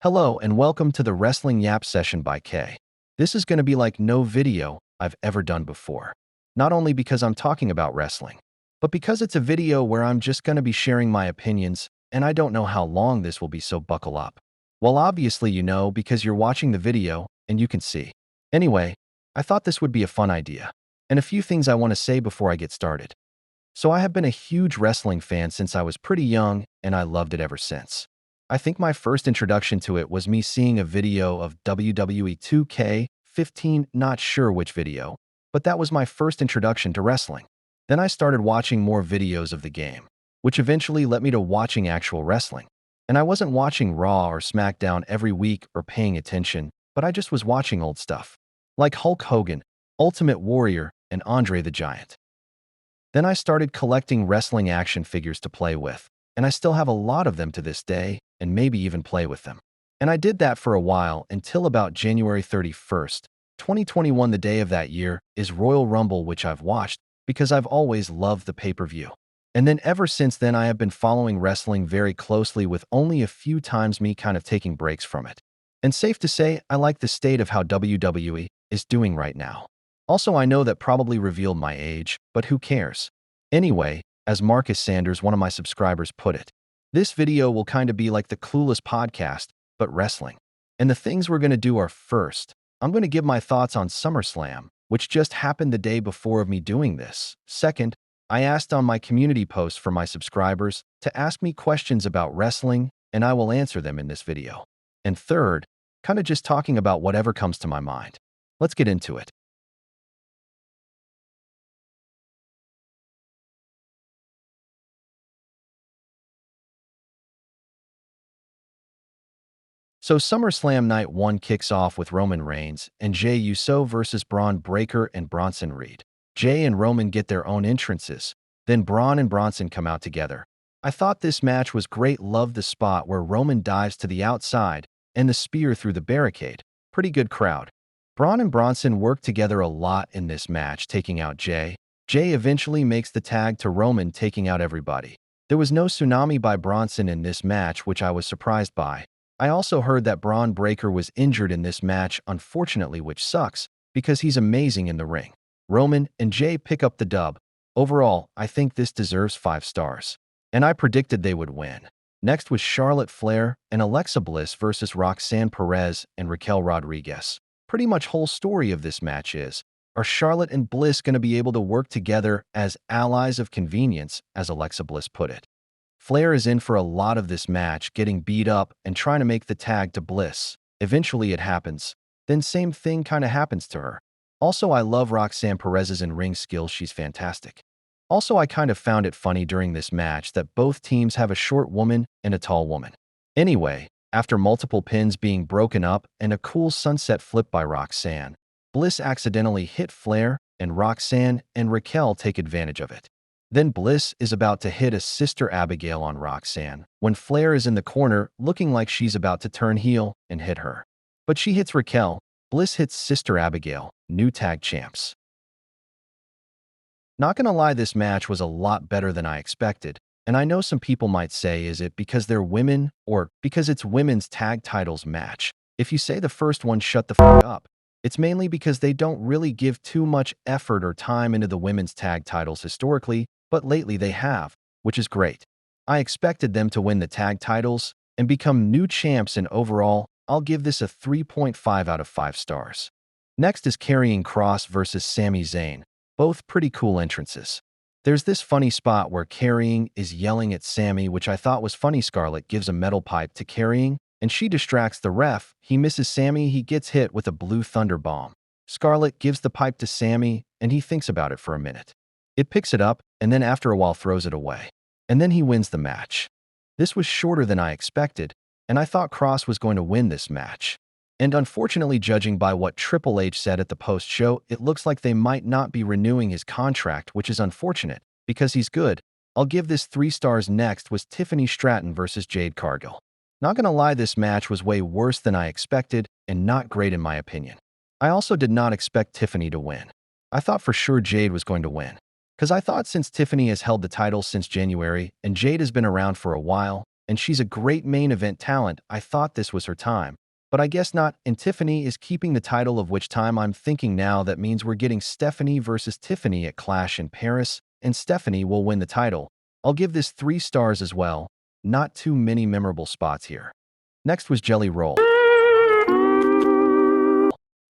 Hello and welcome to the Wrestling Yap Session by Kay. This is going to be like no video I've ever done before. Not only because I'm talking about wrestling, but because it's a video where I'm just going to be sharing my opinions, and I don't know how long this will be, so buckle up. Well, obviously you know because you're watching the video and you can see. Anyway, I thought this would be a fun idea, and a few things I want to say before I get started. So I have been a huge wrestling fan since I was pretty young, and I loved it ever since. I think my first introduction to it was me seeing a video of WWE 2K15, not sure which video, but that was my first introduction to wrestling. Then I started watching more videos of the game, which eventually led me to watching actual wrestling. And I wasn't watching Raw or SmackDown every week or paying attention, but I just was watching old stuff, like Hulk Hogan, Ultimate Warrior, and Andre the Giant. Then I started collecting wrestling action figures to play with, and I still have a lot of them to this day, and maybe even play with them. And I did that for a while until about January 31st, 2021. The day of that year is Royal Rumble, which I've watched because I've always loved the pay-per-view. And then ever since then I have been following wrestling very closely, with only a few times me kind of taking breaks from it. And safe to say, I like the state of how WWE is doing right now. Also, I know that probably revealed my age, but who cares? Anyway, as Marcus Sanders, one of my subscribers, put it, this video will kind of be like the Clueless podcast, but wrestling. And the things we're going to do are, first, I'm going to give my thoughts on SummerSlam, which just happened the day before of me doing this. Second, I asked on my community post for my subscribers to ask me questions about wrestling, and I will answer them in this video. And third, kind of just talking about whatever comes to my mind. Let's get into it. So SummerSlam Night 1 kicks off with Roman Reigns and Jey Uso versus Braun Breaker and Bronson Reed. Jey and Roman get their own entrances. Then Braun and Bronson come out together. I thought this match was great. Loved the spot where Roman dives to the outside and the spear through the barricade. Pretty good crowd. Braun and Bronson work together a lot in this match, taking out Jey. Jey eventually makes the tag to Roman, taking out everybody. There was no tsunami by Bronson in this match, which I was surprised by. I also heard that Braun Breaker was injured in this match, unfortunately, which sucks because he's amazing in the ring. Roman and Jey pick up the dub. Overall, I think this deserves 5 stars. And I predicted they would win. Next was Charlotte Flair and Alexa Bliss versus Roxanne Perez and Raquel Rodriguez. Pretty much whole story of this match is, are Charlotte and Bliss going to be able to work together as allies of convenience, as Alexa Bliss put it? Flair is in for a lot of this match, getting beat up and trying to make the tag to Bliss. Eventually it happens. Then same thing kind of happens to her. Also, I love Roxanne Perez's in-ring skills. She's fantastic. Also, I kind of found it funny during this match that both teams have a short woman and a tall woman. Anyway, after multiple pins being broken up and a cool sunset flip by Roxanne, Bliss accidentally hit Flair, and Roxanne and Raquel take advantage of it. Then Bliss is about to hit a Sister Abigail on Roxanne when Flair is in the corner looking like she's about to turn heel and hit her. But she hits Raquel. Bliss hits Sister Abigail, new tag champs. Not gonna lie, this match was a lot better than I expected, and I know some people might say, is it because they're women or because it's women's tag titles match? If you say the first one, shut the fuck up. It's mainly because they don't really give too much effort or time into the women's tag titles historically, but lately they have, which is great. I expected them to win the tag titles and become new champs, and overall, I'll give this a 3.5 out of 5 stars. Next is Karrion Kross versus Sami Zayn. Both pretty cool entrances. There's this funny spot where Karrion is yelling at Sami, which I thought was funny. Scarlett gives a metal pipe to Karrion, and she distracts the ref. He misses Sami. He gets hit with a blue thunder bomb. Scarlett gives the pipe to Sami, and he thinks about it for a minute. It picks it up, and then after a while throws it away. And then he wins the match. This was shorter than I expected, and I thought Kross was going to win this match. And unfortunately, judging by what Triple H said at the post-show, it looks like they might not be renewing his contract, which is unfortunate, because he's good. I'll give this 3 stars. Next was Tiffany Stratton versus Jade Cargill. Not gonna lie, this match was way worse than I expected, and not great in my opinion. I also did not expect Tiffany to win. I thought for sure Jade was going to win. Because I thought since Tiffany has held the title since January and Jade has been around for a while, and she's a great main event talent. I thought this was her time. But I guess not, and Tiffany is keeping the title, of which time I'm thinking now that means we're getting Stephanie versus Tiffany at Clash in Paris, and Stephanie will win the title. I'll give this 3 stars as well. Not too many memorable spots here. Next was Jelly Roll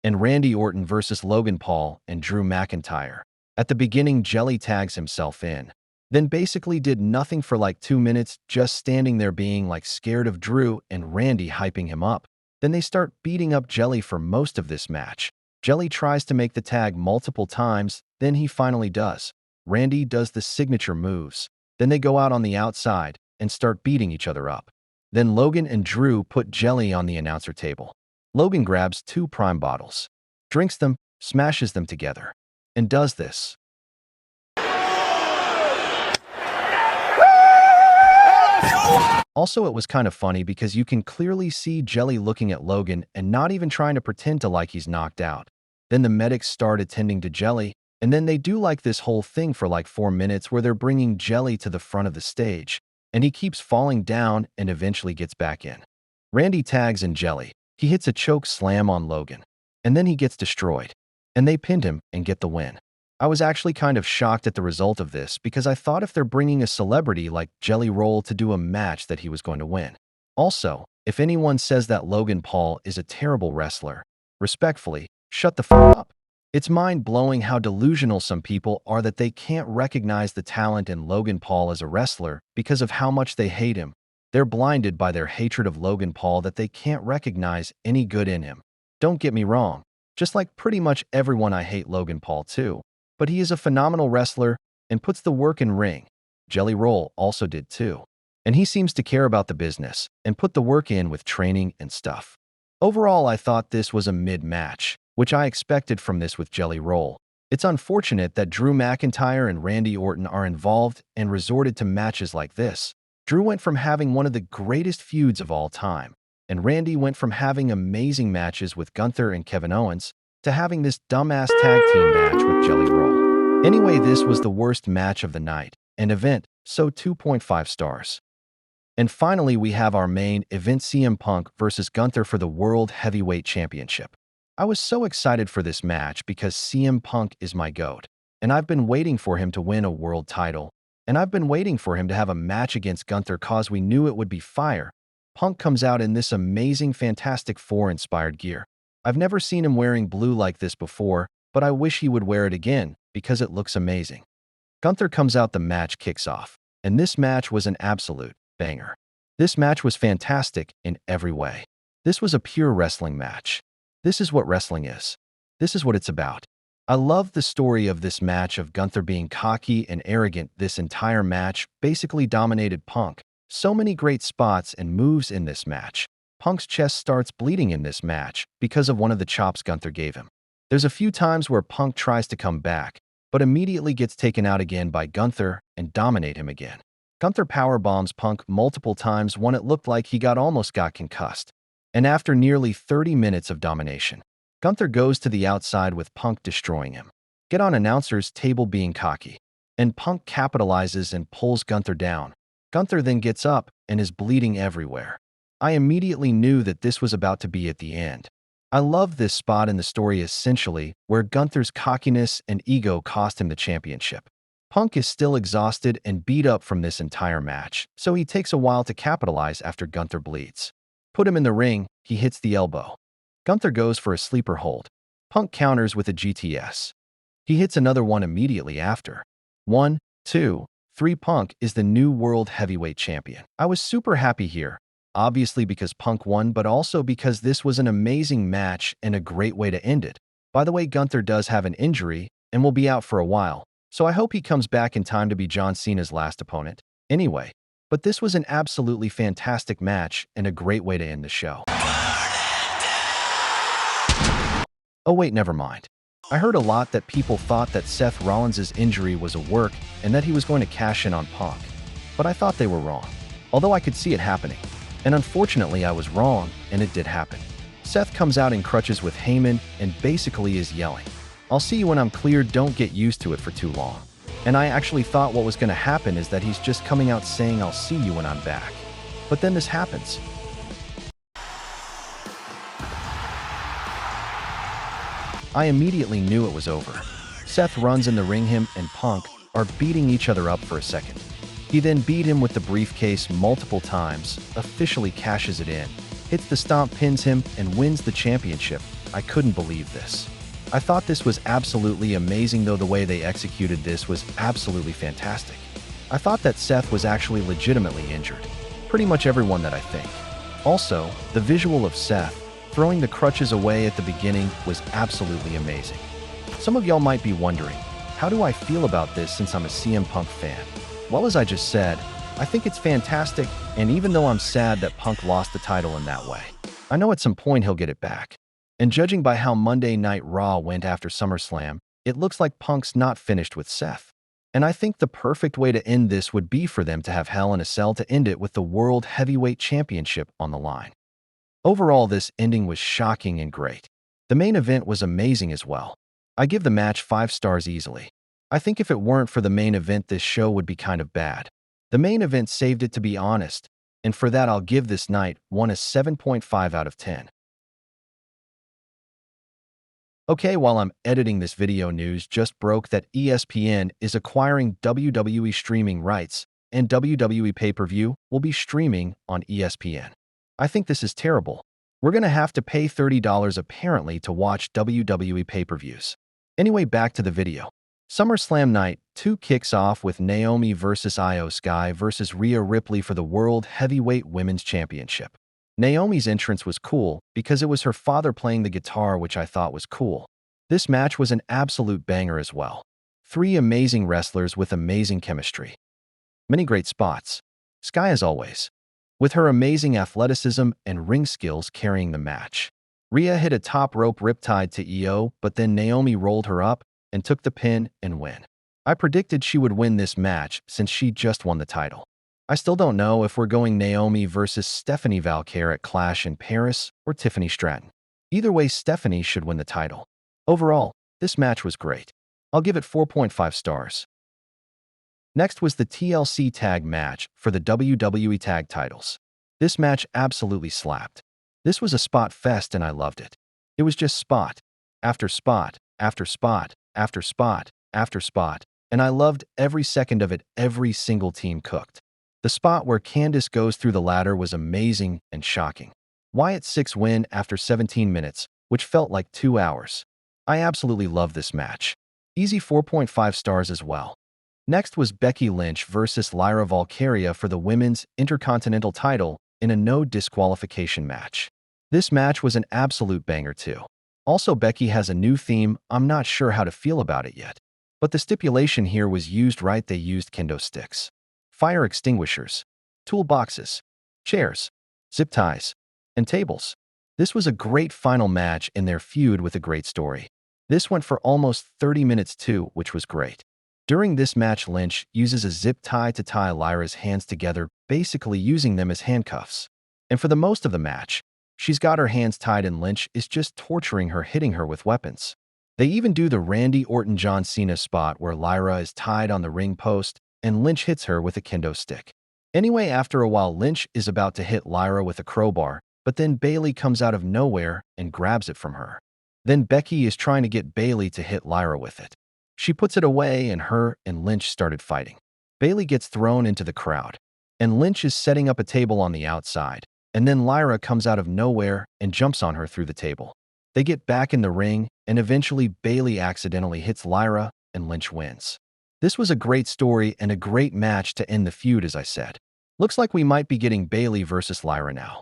and Randy Orton versus Logan Paul and Drew McIntyre. At the beginning, Jelly tags himself in, then basically did nothing for like 2 minutes, just standing there being like scared of Drew and Randy hyping him up. Then they start beating up Jelly for most of this match. Jelly tries to make the tag multiple times, then he finally does. Randy does the signature moves. Then they go out on the outside and start beating each other up. Then Logan and Drew put Jelly on the announcer table. Logan grabs 2 Prime bottles, drinks them, smashes them together, and does this. Also, it was kind of funny because you can clearly see Jelly looking at Logan and not even trying to pretend to like he's knocked out. Then the medics start attending to Jelly, and then they do like this whole thing for like 4 minutes where they're bringing Jelly to the front of the stage, and he keeps falling down and eventually gets back in. Randy tags in Jelly. He hits a choke slam on Logan, and then he gets destroyed, and they pinned him and get the win. I was actually kind of shocked at the result of this because I thought if they're bringing a celebrity like Jelly Roll to do a match that he was going to win. Also, if anyone says that Logan Paul is a terrible wrestler, respectfully, shut the f up. It's mind-blowing how delusional some people are that they can't recognize the talent in Logan Paul as a wrestler because of how much they hate him. They're blinded by their hatred of Logan Paul that they can't recognize any good in him. Don't get me wrong, just like pretty much everyone, I hate Logan Paul too. But he is a phenomenal wrestler and puts the work in ring. Jelly Roll also did too. And he seems to care about the business and put the work in with training and stuff. Overall, I thought this was a mid-match, which I expected from this with Jelly Roll. It's unfortunate that Drew McIntyre and Randy Orton are involved and resorted to matches like this. Drew went from having one of the greatest feuds of all time, and Randy went from having amazing matches with Gunther and Kevin Owens to having this dumbass tag team match with Jelly Roll. Anyway, this was the worst match of the night and event, so 2.5 stars. And finally, we have our main event, CM Punk versus Gunther for the World Heavyweight Championship. I was so excited for this match because CM Punk is my GOAT, and I've been waiting for him to win a world title. And I've been waiting for him to have a match against Gunther cause we knew it would be fire. Punk comes out in this amazing Fantastic Four-inspired gear. I've never seen him wearing blue like this before, but I wish he would wear it again because it looks amazing. Gunther comes out, the match kicks off, and this match was an absolute banger. This match was fantastic in every way. This was a pure wrestling match. This is what wrestling is. This is what it's about. I love the story of this match of Gunther being cocky and arrogant. This entire match basically dominated Punk. So many great spots and moves in this match. Punk's chest starts bleeding in this match because of one of the chops Gunther gave him. There's a few times where Punk tries to come back, but immediately gets taken out again by Gunther and dominate him again. Gunther powerbombs Punk multiple times when it looked like he almost got concussed. And after nearly 30 minutes of domination, Gunther goes to the outside with Punk destroying him. Get on announcer's table being cocky, and Punk capitalizes and pulls Gunther down. Gunther then gets up and is bleeding everywhere. I immediately knew that this was about to be at the end. I love this spot in the story essentially where Gunther's cockiness and ego cost him the championship. Punk is still exhausted and beat up from this entire match, so he takes a while to capitalize after Gunther bleeds. Put him in the ring, he hits the elbow. Gunther goes for a sleeper hold. Punk counters with a GTS. He hits another one immediately after. 1, 2, 3. Punk is the new World Heavyweight Champion. I was super happy here, obviously because Punk won, but also because this was an amazing match and a great way to end it. By the way, Gunther does have an injury and will be out for a while, so I hope he comes back in time to be John Cena's last opponent. Anyway, but this was an absolutely fantastic match and a great way to end the show. Oh wait, never mind. I heard a lot that people thought that Seth Rollins' injury was a work and that he was going to cash in on Punk. But I thought they were wrong, although I could see it happening. And unfortunately, I was wrong, and it did happen. Seth comes out in crutches with Heyman and basically is yelling, "I'll see you when I'm cleared, don't get used to it for too long." And I actually thought what was going to happen is that he's just coming out saying, "I'll see you when I'm back." But then this happens. I immediately knew it was over. Seth runs in the ring. Him and Punk are beating each other up for a second. He then beat him with the briefcase multiple times, officially cashes it in, hits the stomp, pins him, and wins the championship. I couldn't believe this. I thought this was absolutely amazing, though the way they executed this was absolutely fantastic. I thought that Seth was actually legitimately injured. Pretty much everyone that I think. Also, the visual of Seth throwing the crutches away at the beginning was absolutely amazing. Some of y'all might be wondering, how do I feel about this since I'm a CM Punk fan? Well, as I just said, I think it's fantastic, and even though I'm sad that Punk lost the title in that way, I know at some point he'll get it back. And judging by how Monday Night Raw went after SummerSlam, it looks like Punk's not finished with Seth. And I think the perfect way to end this would be for them to have Hell in a Cell to end it with the World Heavyweight Championship on the line. Overall, this ending was shocking and great. The main event was amazing as well. I give the match 5 stars easily. I think if it weren't for the main event, this show would be kind of bad. The main event saved it, to be honest, and for that I'll give this night one a 7.5 out of 10. Okay, while I'm editing this video, news just broke that ESPN is acquiring WWE streaming rights, and WWE pay-per-view will be streaming on ESPN. I think this is terrible. We're gonna have to pay $30 apparently to watch WWE pay-per-views. Anyway, back to the video. SummerSlam Night 2 kicks off with Naomi versus Io Sky versus Rhea Ripley for the World Heavyweight Women's Championship. Naomi's entrance was cool because it was her father playing the guitar, which I thought was cool. This match was an absolute banger as well. 3 amazing wrestlers with amazing chemistry. Many great spots. Sky, as always, with her amazing athleticism and ring skills carrying the match. Rhea hit a top rope riptide to Io, but then Naomi rolled her up and took the pin and win. I predicted she would win this match since she just won the title. I still don't know if we're going Naomi versus Stephanie Valkyrie at Clash in Paris or Tiffany Stratton. Either way, Stephanie should win the title. Overall, this match was great. I'll give it 4.5 stars. Next was the TLC tag match for the WWE tag titles. This match absolutely slapped. This was a spot fest and I loved it. It was just spot after spot after spot after spot after spot, and I loved every second of it. Every single team cooked. The spot where Candice goes through the ladder was amazing and shocking. Wyatt's 6 win after 17 minutes, which felt like 2 hours. I absolutely love this match. Easy 4.5 stars as well. Next was Becky Lynch versus Lyra Valkyria for the Women's Intercontinental title in a no disqualification match. This match was an absolute banger too. Also, Becky has a new theme. I'm not sure how to feel about it yet. But the stipulation here was used right. They used kendo sticks, fire extinguishers, toolboxes, chairs, zip ties, and tables. This was a great final match in their feud with a great story. This went for almost 30 minutes too, which was great. During this match, Lynch uses a zip tie to tie Lyra's hands together, basically using them as handcuffs. And for the most of the match, she's got her hands tied and Lynch is just torturing her, hitting her with weapons. They even do the Randy Orton-John Cena spot where Lyra is tied on the ring post and Lynch hits her with a kendo stick. Anyway, after a while, Lynch is about to hit Lyra with a crowbar, but then Bayley comes out of nowhere and grabs it from her. Then Becky is trying to get Bayley to hit Lyra with it. She puts it away and her and Lynch started fighting. Bayley gets thrown into the crowd, and Lynch is setting up a table on the outside, and then Lyra comes out of nowhere and jumps on her through the table. They get back in the ring, and eventually Bayley accidentally hits Lyra, and Lynch wins. This was a great story and a great match to end the feud, as I said. Looks like we might be getting Bayley versus Lyra now.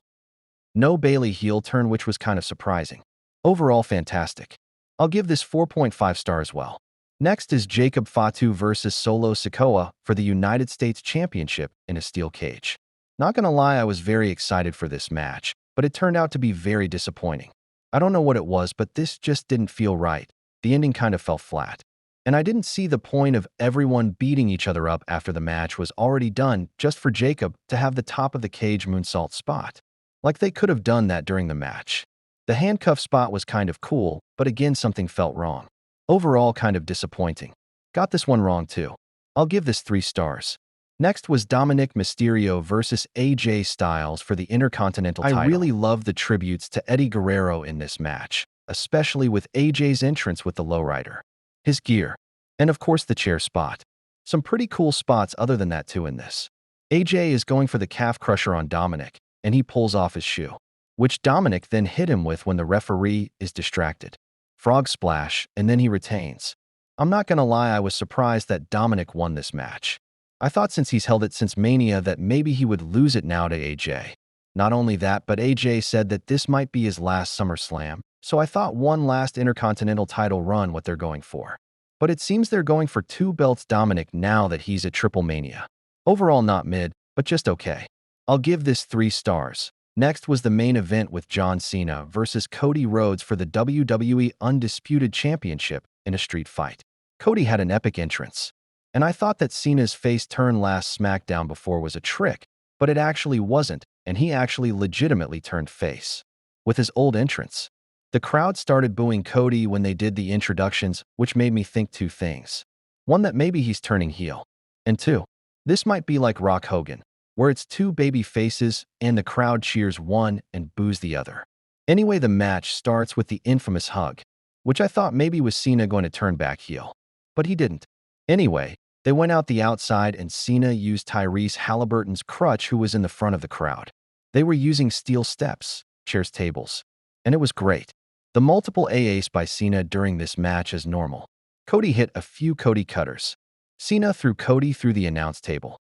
No Bayley heel turn, which was kind of surprising. Overall, fantastic. I'll give this 4.5 stars as well. Next is Jacob Fatu versus Solo Sikoa for the United States Championship in a steel cage. Not gonna lie, I was very excited for this match, but it turned out to be very disappointing. I don't know what it was, but this just didn't feel right. The ending kind of fell flat. And I didn't see the point of everyone beating each other up after the match was already done just for Jacob to have the top of the cage moonsault spot. Like they could have done that during the match. The handcuff spot was kind of cool, but again, something felt wrong. Overall, kind of disappointing. Got this one wrong too. I'll give this 3 stars. Next was Dominic Mysterio versus AJ Styles for the Intercontinental title. I really love the tributes to Eddie Guerrero in this match, especially with AJ's entrance with the lowrider, his gear, and of course the chair spot. Some pretty cool spots other than that too in this. AJ is going for the calf crusher on Dominic, and he pulls off his shoe, which Dominic then hit him with when the referee is distracted. Frog splash, and then he retains. I'm not gonna lie, I was surprised that Dominic won this match. I thought since he's held it since Mania that maybe he would lose it now to AJ. Not only that, but AJ said that this might be his last SummerSlam, so I thought one last Intercontinental title run what they're going for. But it seems they're going for 2 belts Dominic now that he's at Triple Mania. Overall not mid, but just okay. I'll give this 3 stars. Next was the main event with John Cena versus Cody Rhodes for the WWE Undisputed Championship in a street fight. Cody had an epic entrance, and I thought that Cena's face turn last SmackDown before was a trick, but it actually wasn't, and he actually legitimately turned face with his old entrance. The crowd started booing Cody when they did the introductions, which made me think 2 things. 1, that maybe he's turning heel, and 2, this might be like Rock Hogan, where it's 2 baby faces and the crowd cheers one and boos the other. Anyway, the match starts with the infamous hug, which I thought maybe was Cena going to turn back heel, but he didn't. Anyway, they went out the outside and Cena used Tyrese Halliburton's crutch, who was in the front of the crowd. They were using steel steps, chairs, tables, and it was great. The multiple AAs by Cena during this match as normal. Cody hit a few Cody cutters. Cena threw Cody through the announce table.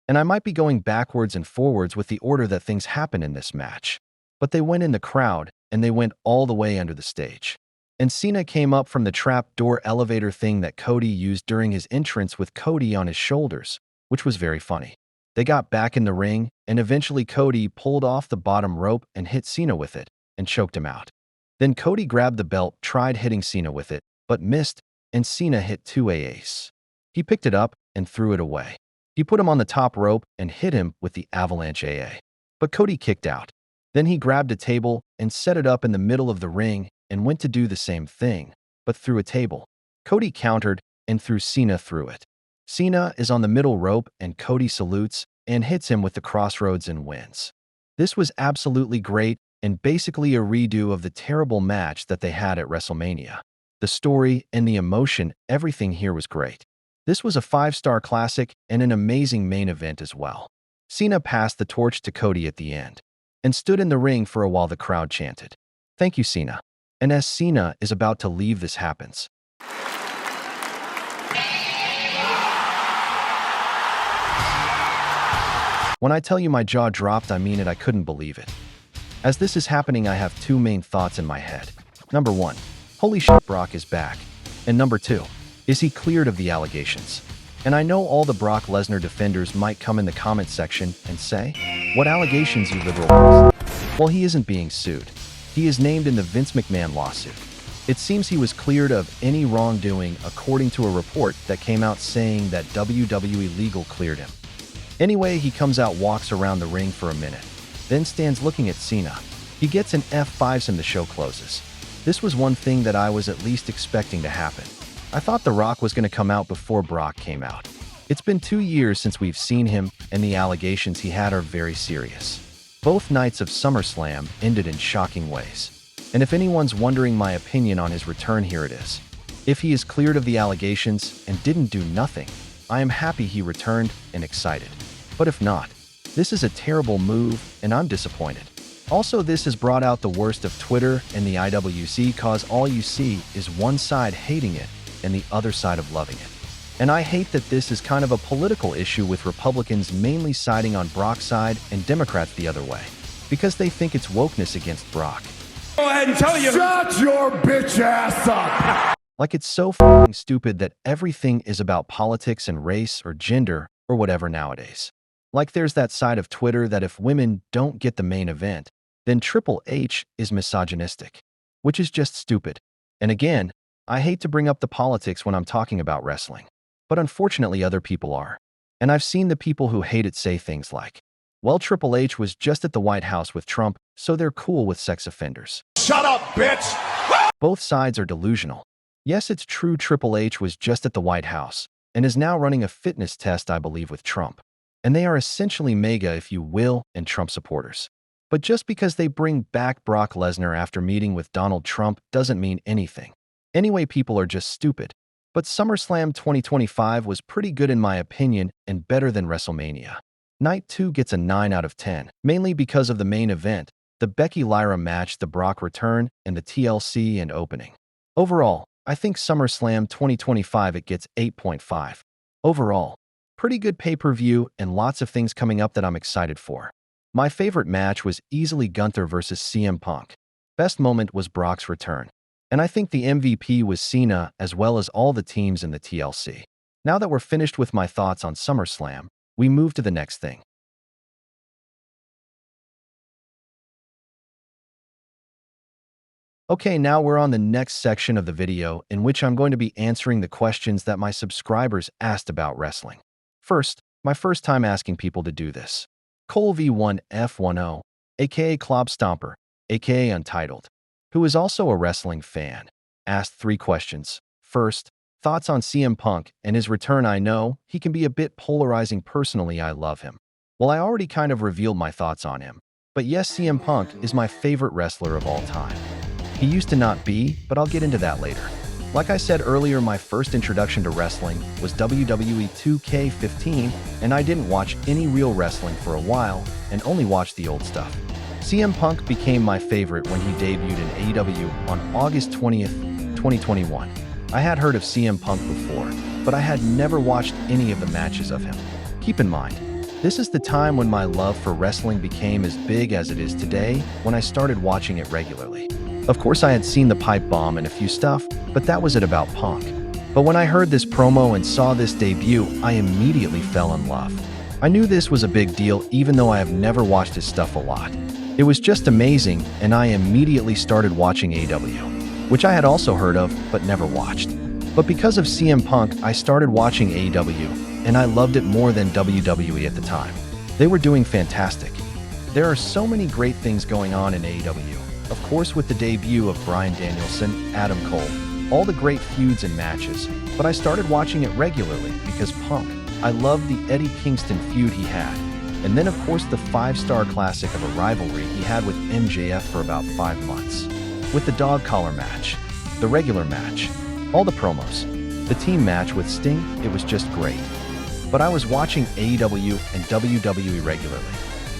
And I might be going backwards and forwards with the order that things happen in this match. But they went in the crowd, and they went all the way under the stage. And Cena came up from the trap door elevator thing that Cody used during his entrance with Cody on his shoulders, which was very funny. They got back in the ring, and eventually Cody pulled off the bottom rope and hit Cena with it, and choked him out. Then Cody grabbed the belt, tried hitting Cena with it, but missed, and Cena hit 2 AAs. He picked it up and threw it away. He put him on the top rope and hit him with the avalanche AA. But Cody kicked out. Then he grabbed a table and set it up in the middle of the ring and went to do the same thing, but through a table. Cody countered and threw Cena through it. Cena is on the middle rope and Cody salutes and hits him with the crossroads and wins. This was absolutely great and basically a redo of the terrible match that they had at WrestleMania. The story and the emotion, everything here was great. This was a 5-star classic and an amazing main event as well. Cena passed the torch to Cody at the end and stood in the ring for a while the crowd chanted, "Thank you, Cena." And as Cena is about to leave, this happens. When I tell you my jaw dropped, I mean it, I couldn't believe it. As this is happening, I have 2 main thoughts in my head. Number 1, holy shit, Brock is back. And number 2, is he cleared of the allegations? And I know all the Brock Lesnar defenders might come in the comment section and say, "What allegations, you liberal?" Well, he isn't being sued. He is named in the Vince McMahon lawsuit. It seems he was cleared of any wrongdoing according to a report that came out saying that WWE Legal cleared him. Anyway, he comes out, walks around the ring for a minute, then stands looking at Cena. He gets an F5s and the show closes. This was one thing that I was at least expecting to happen. I thought The Rock was going to come out before Brock came out. It's been 2 years since we've seen him, and the allegations he had are very serious. Both nights of SummerSlam ended in shocking ways. And if anyone's wondering my opinion on his return, here it is. If he is cleared of the allegations and didn't do nothing, I am happy he returned and excited. But if not, this is a terrible move, and I'm disappointed. Also, this has brought out the worst of Twitter and the IWC, cause all you see is one side hating it and the other side of loving it. And I hate that this is kind of a political issue, with Republicans mainly siding on Brock's side and Democrats the other way, because they think it's wokeness against Brock. Go ahead and tell you. Shut your bitch ass up! Like, it's so f***ing stupid that everything is about politics and race or gender or whatever nowadays. Like, there's that side of Twitter that if women don't get the main event, then Triple H is misogynistic, which is just stupid. And again, I hate to bring up the politics when I'm talking about wrestling, but unfortunately other people are. And I've seen the people who hate it say things like, well, Triple H was just at the White House with Trump, so they're cool with sex offenders. Shut up, bitch! Both sides are delusional. Yes, it's true, Triple H was just at the White House and is now running a fitness test, I believe, with Trump. and they are essentially mega, if you will, and Trump supporters. But just because they bring back Brock Lesnar after meeting with Donald Trump doesn't mean anything. Anyway, people are just stupid. But SummerSlam 2025 was pretty good in my opinion and better than WrestleMania. Night 2 gets a 9 out of 10, mainly because of the main event, the Becky-Lyra match, the Brock return, and the TLC and opening. Overall, I think SummerSlam 2025 it gets 8.5. Overall, pretty good pay-per-view and lots of things coming up that I'm excited for. My favorite match was easily Gunther versus CM Punk. Best moment was Brock's return. And I think the MVP was Cena as well as all the teams in the TLC. Now that we're finished with my thoughts on SummerSlam, we move to the next thing. Okay, now we're on the next section of the video in which I'm going to be answering the questions that my subscribers asked about wrestling. First, my first time asking people to do this. Cole V1F10, aka Clob Stomper, aka Untitled, who is also a wrestling fan, asked 3 questions. First, thoughts on CM Punk and his return. I know he can be a bit polarizing. Personally, I love him. Well, I already kind of revealed my thoughts on him. But yes, CM Punk is my favorite wrestler of all time. He used to not be, but I'll get into that later. Like I said earlier, my first introduction to wrestling was WWE 2K15, and I didn't watch any real wrestling for a while and only watched the old stuff. CM Punk became my favorite when he debuted in AEW on August 20th, 2021. I had heard of CM Punk before, but I had never watched any of the matches of him. Keep in mind, this is the time when my love for wrestling became as big as it is today when I started watching it regularly. Of course, I had seen the pipe bomb and a few stuff, but that was it about Punk. But when I heard this promo and saw this debut, I immediately fell in love. I knew this was a big deal even though I have never watched his stuff a lot. It was just amazing, and I immediately started watching AEW, which I had also heard of but never watched. But because of CM Punk, I started watching AEW, and I loved it more than WWE at the time. They were doing fantastic. There are so many great things going on in AEW. Of course, with the debut of Bryan Danielson, Adam Cole, all the great feuds and matches, but I started watching it regularly because Punk. I loved the Eddie Kingston feud he had. And then of course the 5-star classic of a rivalry he had with MJF for about 5 months. With the dog collar match, the regular match, all the promos, the team match with Sting, it was just great. But I was watching AEW and WWE regularly.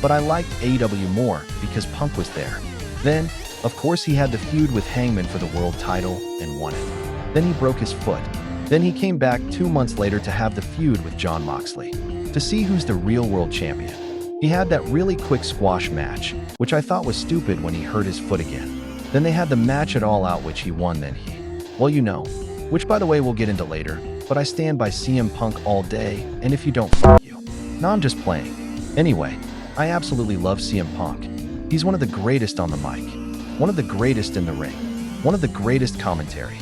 But I liked AEW more because Punk was there. Then, of course, he had the feud with Hangman for the world title and won it. Then he broke his foot. Then he came back 2 months later to have the feud with Jon Moxley, to see who's the real world champion. He had that really quick squash match, which I thought was stupid when he hurt his foot again. Then they had the match at All Out, which he won. Then well, you know, which by the way we'll get into later, but I stand by CM Punk all day, and if you don't, f you. No, I'm just playing. Anyway, I absolutely love CM Punk. He's one of the greatest on the mic, one of the greatest in the ring, one of the greatest commentary.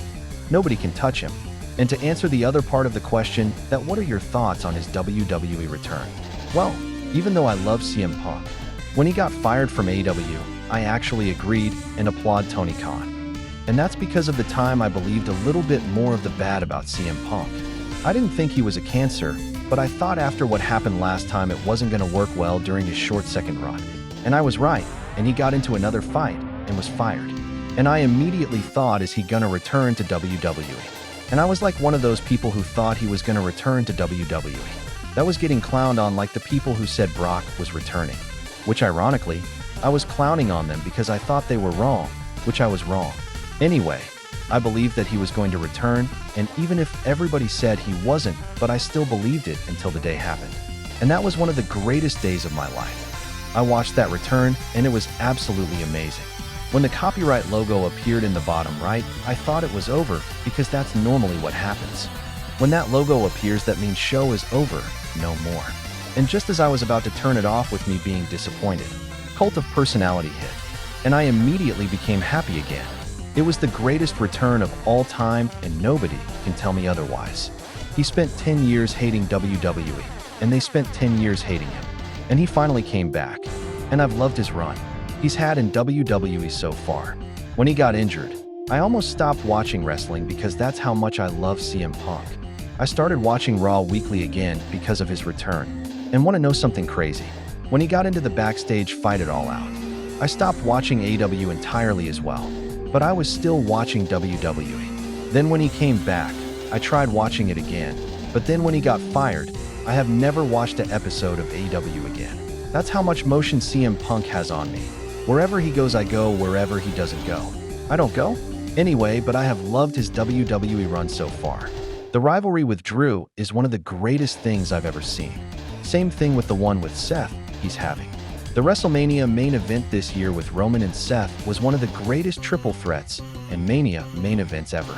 Nobody can touch him. And to answer the other part of the question, that what are your thoughts on his WWE return? Well, even though I love CM Punk, when he got fired from AEW, I actually agreed and applaud Tony Khan. And that's because of the time I believed a little bit more of the bad about CM Punk. I didn't think he was a cancer, but I thought after what happened last time it wasn't going to work well during his short second run. And I was right, and he got into another fight and was fired. And I immediately thought, is he gonna return to WWE? And I was like one of those people who thought he was gonna return to WWE. That was getting clowned on like the people who said Brock was returning. Which ironically, I was clowning on them because I thought they were wrong, which I was wrong. Anyway, I believed that he was going to return, and even if everybody said he wasn't, but I still believed it until the day happened. And that was one of the greatest days of my life. I watched that return, and it was absolutely amazing. When the copyright logo appeared in the bottom right, I thought it was over because that's normally what happens. When that logo appears, that means show is over, no more. And just as I was about to turn it off with me being disappointed, Cult of Personality hit, and I immediately became happy again. It was the greatest return of all time, and nobody can tell me otherwise. He spent 10 years hating WWE, and they spent 10 years hating him. And he finally came back, and I've loved his run he's had in WWE so far. When he got injured, I almost stopped watching wrestling because that's how much I love CM Punk. I started watching Raw weekly again because of his return. And want to know something crazy? When he got into the backstage Fight It All Out, I stopped watching AEW entirely as well, but I was still watching WWE. Then when he came back, I tried watching it again, but then when he got fired, I have never watched an episode of AEW again. That's how much motion CM Punk has on me. Wherever he goes, I go. Wherever he doesn't go, I don't go. Anyway, but I have loved his WWE run so far. The rivalry with Drew is one of the greatest things I've ever seen. Same thing with the one with Seth he's having. The WrestleMania main event this year with Roman and Seth was one of the greatest triple threats and Mania main events ever.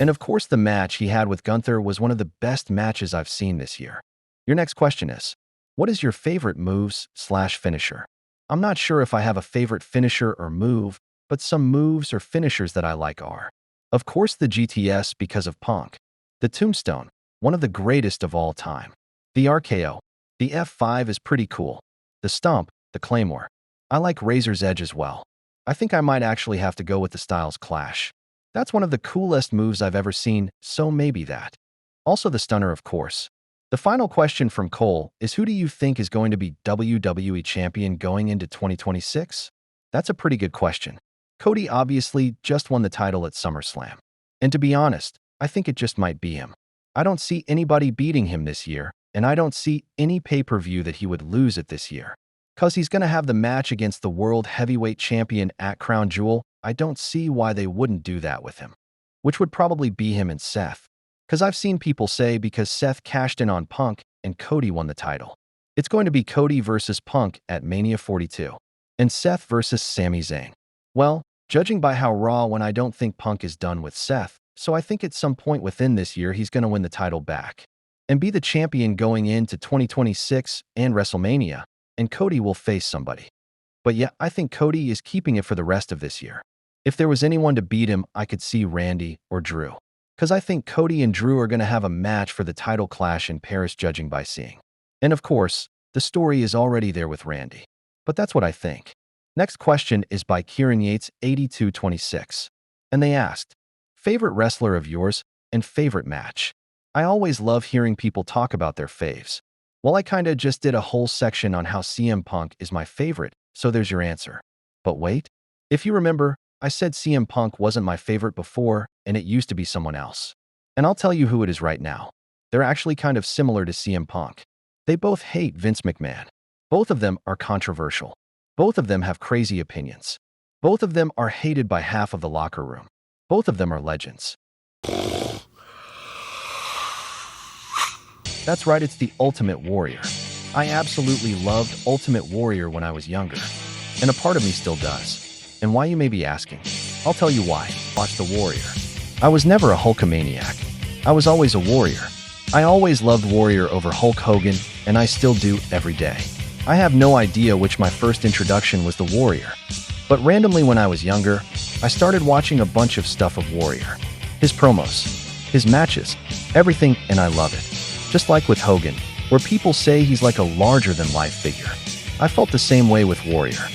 And of course, the match he had with Gunther was one of the best matches I've seen this year. Your next question is, what is your favorite moves/finisher? I'm not sure if I have a favorite finisher or move, but some moves or finishers that I like are, of course, the GTS because of Punk, the Tombstone, one of the greatest of all time, the RKO, the F5 is pretty cool, the Stump, the Claymore. I like Razor's Edge as well. I think I might actually have to go with the Styles Clash. That's one of the coolest moves I've ever seen, so maybe that. Also the Stunner, of course. The final question from Cole is, who do you think is going to be WWE Champion going into 2026? That's a pretty good question. Cody obviously just won the title at SummerSlam. And to be honest, I think it just might be him. I don't see anybody beating him this year, and I don't see any pay-per-view that he would lose it this year. Cause he's gonna have the match against the World Heavyweight Champion at Crown Jewel. I don't see why they wouldn't do that with him. Which would probably be him and Seth. Cause I've seen people say because Seth cashed in on Punk and Cody won the title. It's going to be Cody versus Punk at Mania 42. And Seth versus Sami Zayn. Well, judging by how Raw went, I don't think Punk is done with Seth, so I think at some point within this year he's gonna win the title back and be the champion going into 2026 and WrestleMania, and Cody will face somebody. But yeah, I think Cody is keeping it for the rest of this year. If there was anyone to beat him, I could see Randy or Drew. Because I think Cody and Drew are going to have a match for the title clash in Paris, judging by seeing. And of course, the story is already there with Randy. But that's what I think. Next question is by Kieran Yates 8226. And they asked, favorite wrestler of yours and favorite match? I always love hearing people talk about their faves. Well, I kinda just did a whole section on how CM Punk is my favorite, so there's your answer. But wait, if you remember, I said CM Punk wasn't my favorite before, and it used to be someone else. And I'll tell you who it is right now. They're actually kind of similar to CM Punk. They both hate Vince McMahon. Both of them are controversial. Both of them have crazy opinions. Both of them are hated by half of the locker room. Both of them are legends. That's right, it's the Ultimate Warrior. I absolutely loved Ultimate Warrior when I was younger, and a part of me still does. And why, you may be asking? I'll tell you why. Watch The Warrior. I was never a Hulkamaniac. I was always a warrior. I always loved Warrior over Hulk Hogan, and I still do every day. I have no idea which my first introduction was The Warrior, but randomly when I was younger, I started watching a bunch of stuff of Warrior. His promos, his matches, everything, and I love it. Just like with Hogan, where people say he's like a larger-than-life figure. I felt the same way with Warrior.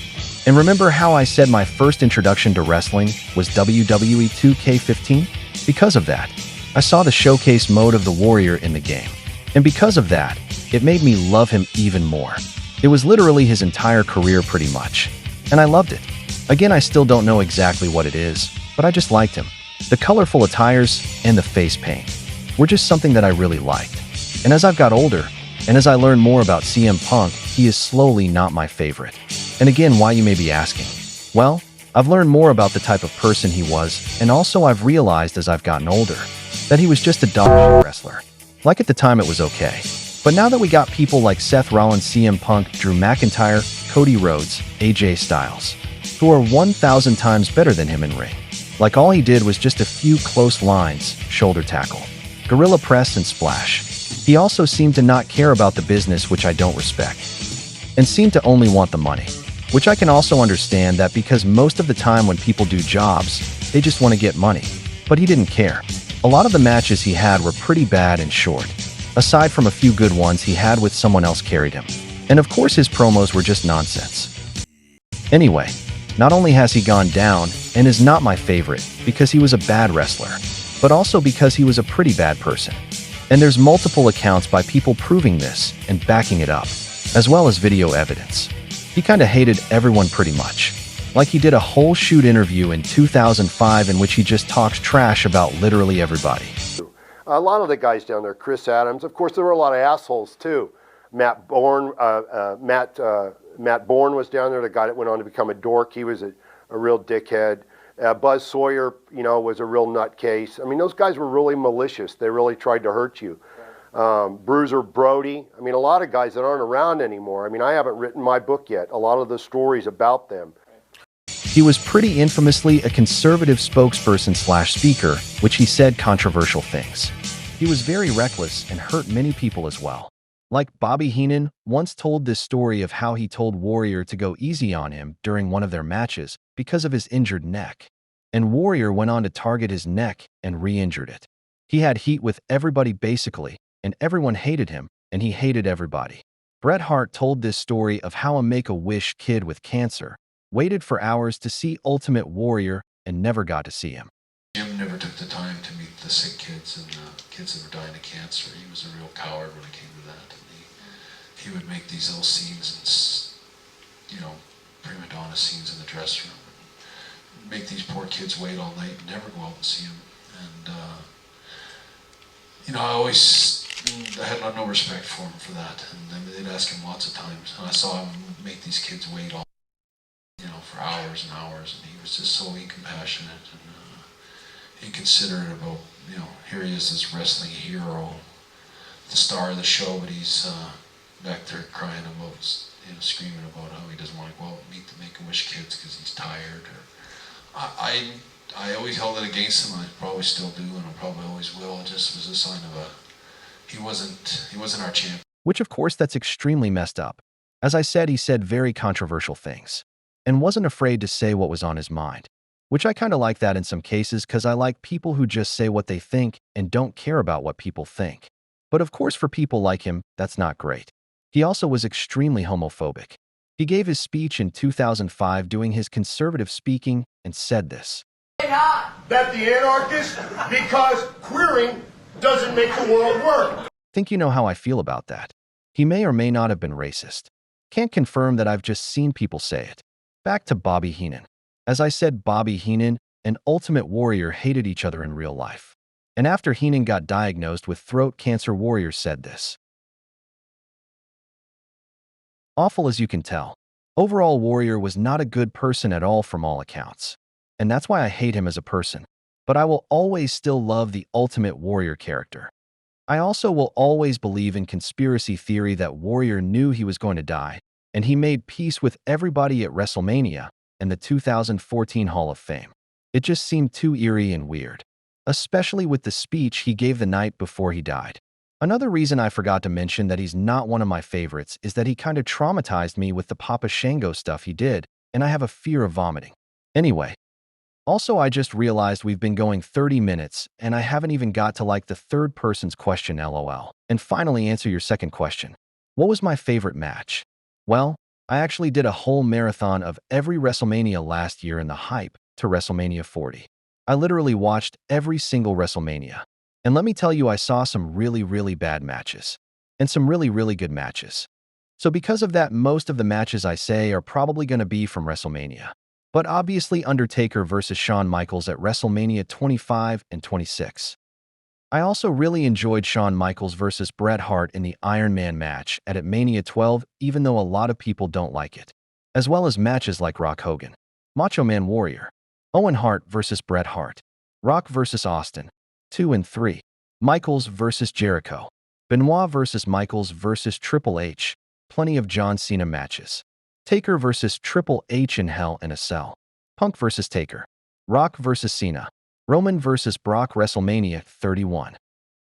And remember how I said my first introduction to wrestling was WWE 2K15? Because of that, I saw the showcase mode of the Warrior in the game. And because of that, it made me love him even more. It was literally his entire career pretty much. And I loved it. Again, I still don't know exactly what it is, but I just liked him. The colorful attires and the face paint were just something that I really liked. And as I've got older, and as I learned more about CM Punk, he is slowly not my favorite. And again, why, you may be asking? Well, I've learned more about the type of person he was, and also I've realized as I've gotten older, that he was just a dog shit wrestler. Like at the time it was okay. But now that we got people like Seth Rollins, CM Punk, Drew McIntyre, Cody Rhodes, AJ Styles, who are 1,000 times better than him in ring. Like all he did was just a few close lines, shoulder tackle, gorilla press, and splash. He also seemed to not care about the business, which I don't respect, and seemed to only want the money, which I can also understand that because most of the time when people do jobs, they just want to get money. But he didn't care. A lot of the matches he had were pretty bad and short, aside from a few good ones he had with someone else carried him. And of course his promos were just nonsense. Anyway, not only has he gone down and is not my favorite because he was a bad wrestler, but also because he was a pretty bad person. And there's multiple accounts by people proving this and backing it up, as well as video evidence. He kinda hated everyone pretty much. Like he did a whole shoot interview in 2005 in which he just talks trash about literally everybody. A lot of the guys down there, Chris Adams, of course, there were a lot of assholes too. Matt Bourne was down there, the guy that went on to become a dork. He was a real dickhead. Buzz Sawyer, was a real nutcase. I mean, those guys were really malicious. They really tried to hurt you. Bruiser Brody. I mean, a lot of guys that aren't around anymore. I mean, I haven't written my book yet. A lot of the stories about them. He was pretty infamously a conservative spokesperson/speaker, which he said controversial things. He was very reckless and hurt many people as well. Like Bobby Heenan once told this story of how he told Warrior to go easy on him during one of their matches because of his injured neck. And Warrior went on to target his neck and re-injured it. He had heat with everybody basically, and everyone hated him, and he hated everybody. Bret Hart told this story of how a Make-A-Wish kid with cancer waited for hours to see Ultimate Warrior and never got to see him. Jim never took the time to meet the sick kids and kids that were dying of cancer. He was a real coward when it came to that. And he would make these little scenes and, prima donna scenes in the dressing room. And make these poor kids wait all night and never go out and see him. And, I had no respect for him for that. And they'd ask him lots of times. And I saw him make these kids wait all for hours and hours, and he was just so incompassionate and inconsiderate about, here he is, this wrestling hero, the star of the show, but he's back there crying about, screaming about how he doesn't want to go out and meet the Make-A-Wish kids because he's tired. I always held it against him, and I probably still do, and I probably always will. It just was a sign of he wasn't our champion. Which of course that's extremely messed up. As I said, he said very controversial things. And wasn't afraid to say what was on his mind. Which I kinda like that in some cases because I like people who just say what they think and don't care about what people think. But of course for people like him, that's not great. He also was extremely homophobic. He gave his speech in 2005 doing his conservative speaking and said this. That the anarchist, because queering doesn't make the world work. Think you know how I feel about that. He may or may not have been racist. Can't confirm that I've just seen people say it. Back to Bobby Heenan. As I said, Bobby Heenan and Ultimate Warrior hated each other in real life. And after Heenan got diagnosed with throat cancer, Warrior said this. Awful as you can tell. Overall, Warrior was not a good person at all from all accounts. And that's why I hate him as a person. But I will always still love the Ultimate Warrior character. I also will always believe in conspiracy theory that Warrior knew he was going to die, and he made peace with everybody at WrestleMania and the 2014 Hall of Fame. It just seemed too eerie and weird, especially with the speech he gave the night before he died. Another reason I forgot to mention that he's not one of my favorites is that he kind of traumatized me with the Papa Shango stuff he did, and I have a fear of vomiting. Anyway, also I just realized we've been going 30 minutes, and I haven't even got to like the third person's question, lol. And finally answer your second question. What was my favorite match? Well, I actually did a whole marathon of every WrestleMania last year in the hype to WrestleMania 40. I literally watched every single WrestleMania. And let me tell you, I saw some really, really bad matches. And some really, really good matches. So because of that, most of the matches I say are probably going to be from WrestleMania. But obviously Undertaker versus Shawn Michaels at WrestleMania 25 and 26. I also really enjoyed Shawn Michaels versus Bret Hart in the Iron Man match at Mania 12, even though a lot of people don't like it. As well as matches like Rock Hogan, Macho Man Warrior, Owen Hart versus Bret Hart, Rock versus Austin, 2 and 3, Michaels versus Jericho, Benoit versus Michaels versus Triple H, plenty of John Cena matches, Taker versus Triple H in Hell in a Cell, Punk versus Taker, Rock versus Cena, Roman versus Brock WrestleMania 31.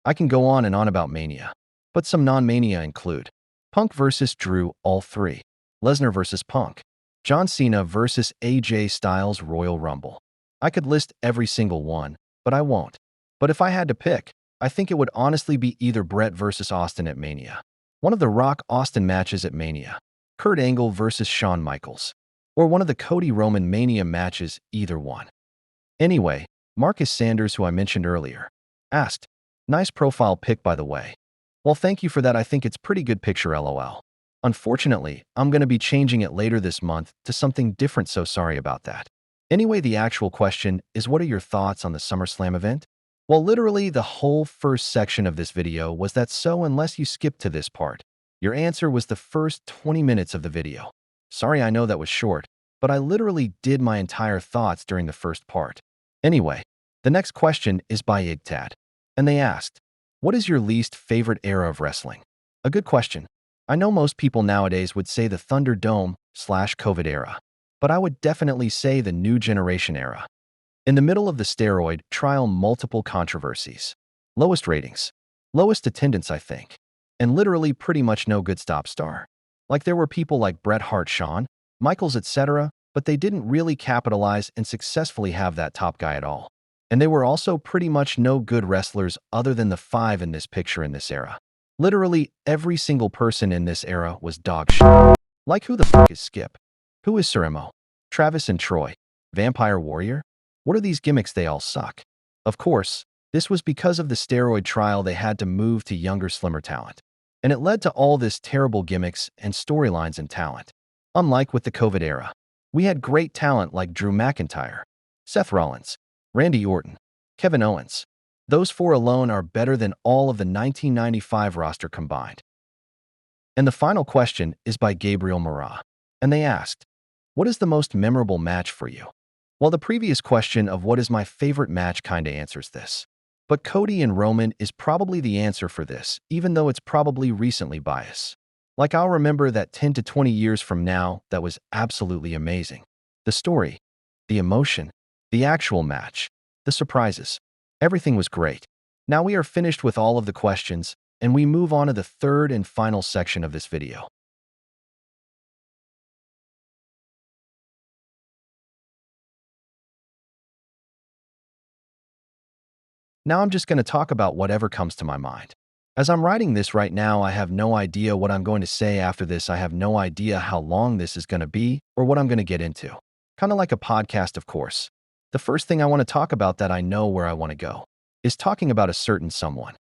I can go on and on about Mania, but some non-Mania include Punk versus Drew, all 3, Lesnar versus Punk, John Cena versus AJ Styles Royal Rumble. I could list every single one, but I won't. But if I had to pick, I think it would honestly be either Bret versus Austin at Mania, one of the Rock-Austin matches at Mania, Kurt Angle versus Shawn Michaels, or one of the Cody-Roman Mania matches, either one. Anyway, Marcus Sanders, who I mentioned earlier, asked, Nice profile pic, by the way. Well, thank you for that. I think it's pretty good picture, lol. Unfortunately, I'm going to be changing it later this month to something different, so sorry about that. Anyway, the actual question is, what are your thoughts on the SummerSlam event? Well, literally the whole first section of this video was that, so unless you skip to this part, your answer was the first 20 minutes of the video. Sorry, I know that was short, but I literally did my entire thoughts during the first part. Anyway, the next question is by Igtad, and they asked, what is your least favorite era of wrestling? A good question. I know most people nowadays would say the Thunderdome/COVID era, but I would definitely say the New Generation era. In the middle of the steroid trial, multiple controversies, lowest ratings, lowest attendance, I think, and literally pretty much no good stop star. Like, there were people like Bret Hart, Shawn Michaels, etc., but they didn't really capitalize and successfully have that top guy at all. And they were also pretty much no good wrestlers other than the 5 in this picture in this era. Literally every single person in this era was dog shit. Like, who the fuck is Skip? Who is Surimo? Travis and Troy? Vampire Warrior? What are these gimmicks? They all suck. Of course, this was because of the steroid trial. They had to move to younger, slimmer talent. And it led to all this terrible gimmicks and storylines and talent. Unlike with the COVID era, we had great talent like Drew McIntyre, Seth Rollins, Randy Orton, Kevin Owens. Those 4 alone are better than all of the 1995 roster combined. And the final question is by Gabriel Mara, and they asked, what is the most memorable match for you? Well, the previous question of what is my favorite match kinda answers this. But Cody and Roman is probably the answer for this, even though it's probably recently biased. Like, I'll remember that 10 to 20 years from now, that was absolutely amazing. The story, the emotion, the actual match, the surprises, everything was great. Now we are finished with all of the questions, and we move on to the third and final section of this video. Now I'm just going to talk about whatever comes to my mind. As I'm writing this right now, I have no idea what I'm going to say after this. I have no idea how long this is going to be or what I'm going to get into. Kind of like a podcast, of course. The first thing I want to talk about, that I know where I want to go, is talking about a certain someone.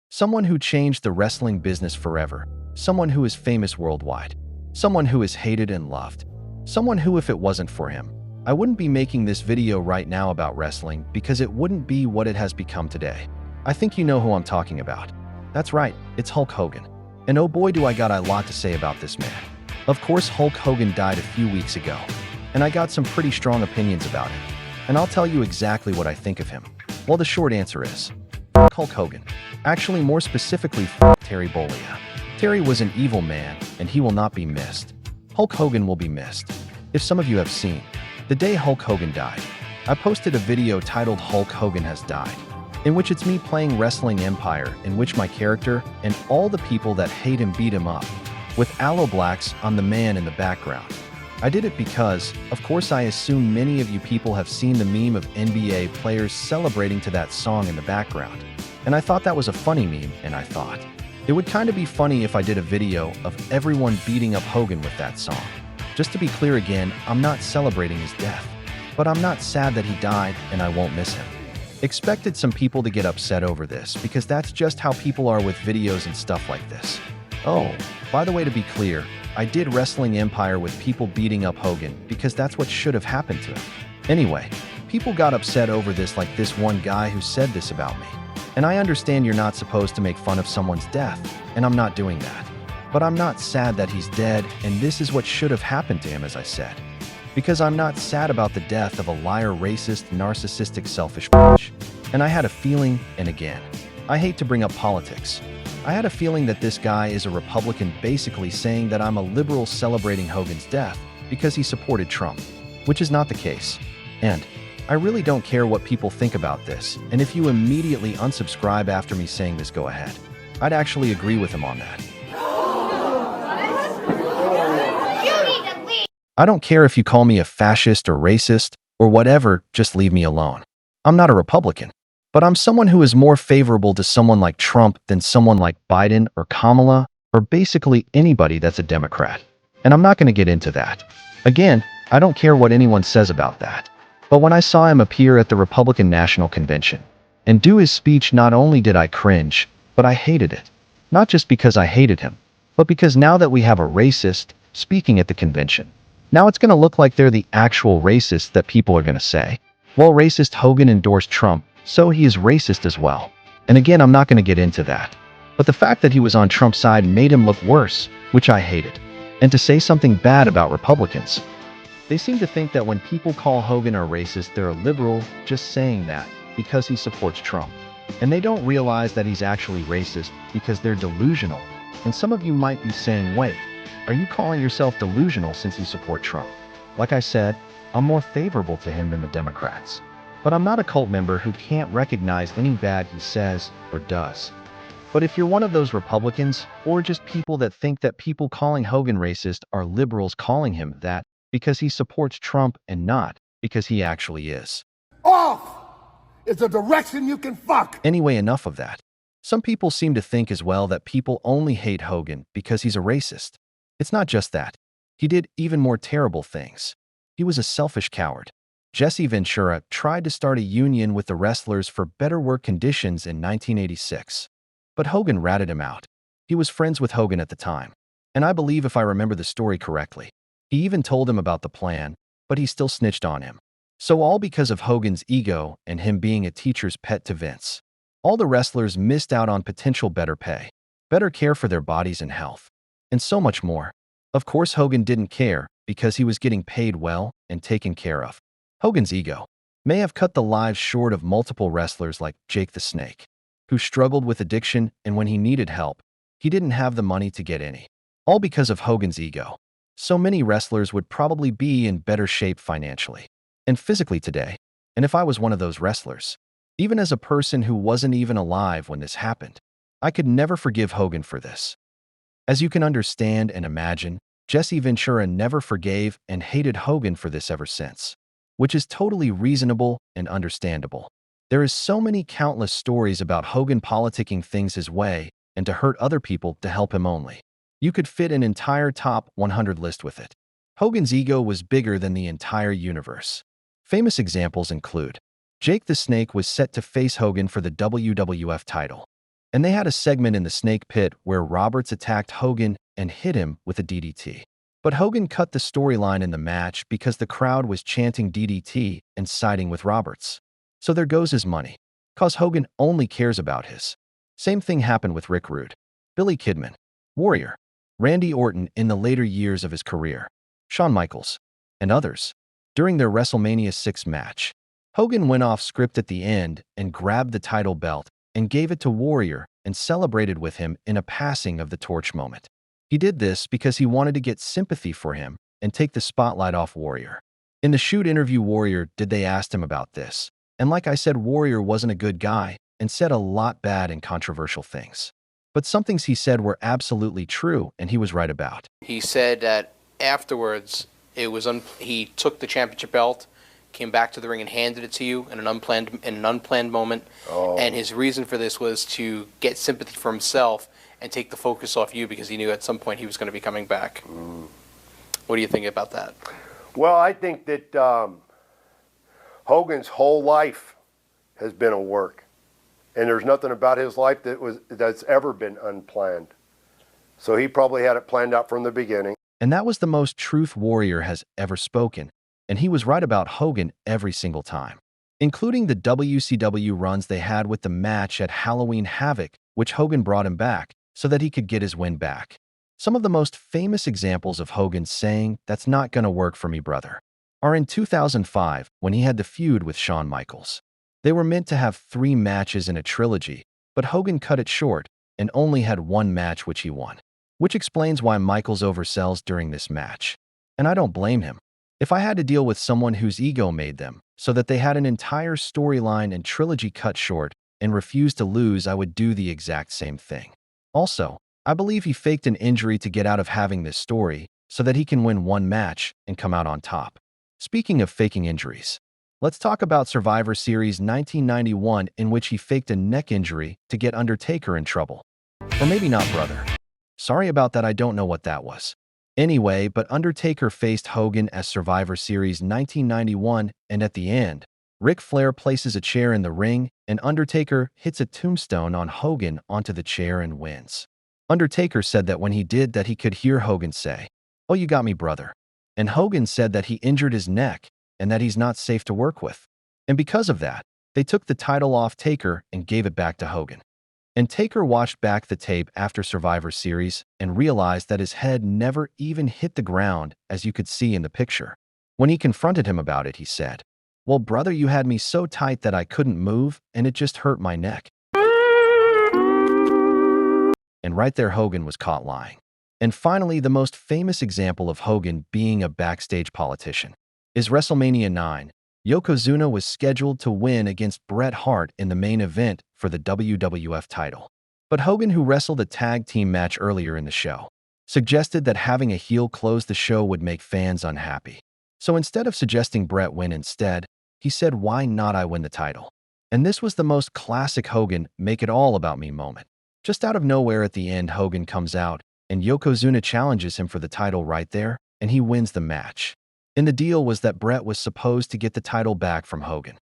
Someone who changed the wrestling business forever. Someone who is famous worldwide. Someone who is hated and loved. Someone who, if it wasn't for him, I wouldn't be making this video right now about wrestling, because it wouldn't be what it has become today. I think you know who I'm talking about. That's right, it's Hulk Hogan. And oh boy, do I got a lot to say about this man. Of course, Hulk Hogan died a few weeks ago, and I got some pretty strong opinions about him. And I'll tell you exactly what I think of him. Well, the short answer is Hulk Hogan. Actually, more specifically, Terry Bollea. Terry was an evil man, and he will not be missed. Hulk Hogan will be missed. If some of you have seen, the day Hulk Hogan died, I posted a video titled Hulk Hogan Has Died, in which it's me playing Wrestling Empire, in which my character and all the people that hate him beat him up, with Aloe Blacks on the man in the background. I did it because, of course, I assume many of you people have seen the meme of NBA players celebrating to that song in the background. And I thought that was a funny meme, and I thought it would kind of be funny if I did a video of everyone beating up Hogan with that song. Just to be clear again, I'm not celebrating his death, but I'm not sad that he died, and I won't miss him. Expected some people to get upset over this, because that's just how people are with videos and stuff like this. Oh, by the way, to be clear, I did Wrestling Empire with people beating up Hogan, because that's what should have happened to him. Anyway, people got upset over this, like this one guy who said this about me. And I understand you're not supposed to make fun of someone's death, and I'm not doing that. But I'm not sad that he's dead, and this is what should have happened to him, as I said. Because I'm not sad about the death of a liar, racist, narcissistic, selfish bitch. And I had a feeling, and again, I hate to bring up politics, I had a feeling that this guy is a Republican, basically saying that I'm a liberal celebrating Hogan's death because he supported Trump, which is not the case. And I really don't care what people think about this, and if you immediately unsubscribe after me saying this, go ahead. I'd actually agree with him on that. I don't care if you call me a fascist or racist or whatever, just leave me alone. I'm not a Republican, but I'm someone who is more favorable to someone like Trump than someone like Biden or Kamala or basically anybody that's a Democrat. And I'm not going to get into that. Again, I don't care what anyone says about that. But when I saw him appear at the Republican National Convention, and do his speech. Not only did I cringe, but I hated it. Not just because I hated him, but because now that we have a racist speaking at the convention, now it's going to look like they're the actual racists that people are going to say. Well, racist Hogan endorsed Trump, so he is racist as well. And again, I'm not going to get into that. But the fact that he was on Trump's side made him look worse, which I hated. And to say something bad about Republicans. They seem to think that when people call Hogan a racist, they're a liberal just saying that because he supports Trump. And they don't realize that he's actually racist because they're delusional. And some of you might be saying, wait, are you calling yourself delusional since you support Trump? Like I said, I'm more favorable to him than the Democrats. But I'm not a cult member who can't recognize any bad he says or does. But if you're one of those Republicans, or just people that think that people calling Hogan racist are liberals calling him that because he supports Trump and not because he actually is. Off is a direction you can fuck. Anyway, enough of that. Some people seem to think as well that people only hate Hogan because he's a racist. It's not just that. He did even more terrible things. He was a selfish coward. Jesse Ventura tried to start a union with the wrestlers for better work conditions in 1986. But Hogan ratted him out. He was friends with Hogan at the time. And I believe, if I remember the story correctly, he even told him about the plan, but he still snitched on him. So all because of Hogan's ego and him being a teacher's pet to Vince. All the wrestlers missed out on potential better pay, better care for their bodies and health, and so much more. Of course, Hogan didn't care because he was getting paid well and taken care of. Hogan's ego may have cut the lives short of multiple wrestlers like Jake the Snake, who struggled with addiction, and when he needed help, he didn't have the money to get any. All because of Hogan's ego. So many wrestlers would probably be in better shape financially and physically today. And if I was one of those wrestlers, even as a person who wasn't even alive when this happened, I could never forgive Hogan for this. As you can understand and imagine, Jesse Ventura never forgave and hated Hogan for this ever since, which is totally reasonable and understandable. There is so many countless stories about Hogan politicking things his way and to hurt other people to help him only. You could fit an entire top 100 list with it. Hogan's ego was bigger than the entire universe. Famous examples include Jake the Snake was set to face Hogan for the WWF title, and they had a segment in the Snake Pit where Roberts attacked Hogan and hit him with a DDT. But Hogan cut the storyline in the match because the crowd was chanting DDT and siding with Roberts. So there goes his money, cause Hogan only cares about his. Same thing happened with Rick Rude, Billy Kidman, Warrior, Randy Orton in the later years of his career, Shawn Michaels, and others. During their WrestleMania 6 match, Hogan went off script at the end and grabbed the title belt and gave it to Warrior and celebrated with him in a passing of the torch moment. He did this because he wanted to get sympathy for him and take the spotlight off Warrior. In the shoot interview Warrior did, they asked him about this. And like I said, Warrior wasn't a good guy and said a lot bad and controversial things. But some things he said were absolutely true, and he was right about. He said that afterwards, he took the championship belt, came back to the ring and handed it to you in an unplanned moment. Oh. And his reason for this was to get sympathy for himself and take the focus off you because he knew at some point he was going to be coming back. Mm. What do you think about that? Well, I think that Hogan's whole life has been a work. And there's nothing about his life that's ever been unplanned. So he probably had it planned out from the beginning. And that was the most truth Warrior has ever spoken. And he was right about Hogan every single time, including the WCW runs they had with the match at Halloween Havoc, which Hogan brought him back so that he could get his win back. Some of the most famous examples of Hogan saying, "That's not gonna work for me, brother," are in 2005 when he had the feud with Shawn Michaels. They were meant to have 3 matches in a trilogy, but Hogan cut it short and only had 1 match which he won, which explains why Michaels oversells during this match. And I don't blame him. If I had to deal with someone whose ego made them so that they had an entire storyline and trilogy cut short and refused to lose, I would do the exact same thing. Also, I believe he faked an injury to get out of having this story so that he can win 1 match and come out on top. Speaking of faking injuries, let's talk about Survivor Series 1991, in which he faked a neck injury to get Undertaker in trouble. Or maybe not, brother. Sorry about that, I don't know what that was. Anyway, but Undertaker faced Hogan at Survivor Series 1991, and at the end, Ric Flair places a chair in the ring, and Undertaker hits a tombstone on Hogan onto the chair and wins. Undertaker said that when he did that he could hear Hogan say, "Oh, you got me, brother." And Hogan said that he injured his neck and that he's not safe to work with. And because of that, they took the title off Taker and gave it back to Hogan. And Taker watched back the tape after Survivor Series and realized that his head never even hit the ground, as you could see in the picture. When he confronted him about it, he said, "Well, brother, you had me so tight that I couldn't move, and it just hurt my neck." And right there, Hogan was caught lying. And finally, the most famous example of Hogan being a backstage politician is WrestleMania 9. Yokozuna was scheduled to win against Bret Hart in the main event for the WWF title. But Hogan, who wrestled a tag team match earlier in the show, suggested that having a heel close the show would make fans unhappy. So instead of suggesting Bret win instead, he said, "Why not I win the title?" And this was the most classic Hogan make it all about me moment. Just out of nowhere at the end, Hogan comes out, and Yokozuna challenges him for the title right there, and he wins the match. And the deal was that Bret was supposed to get the title back from Hogan,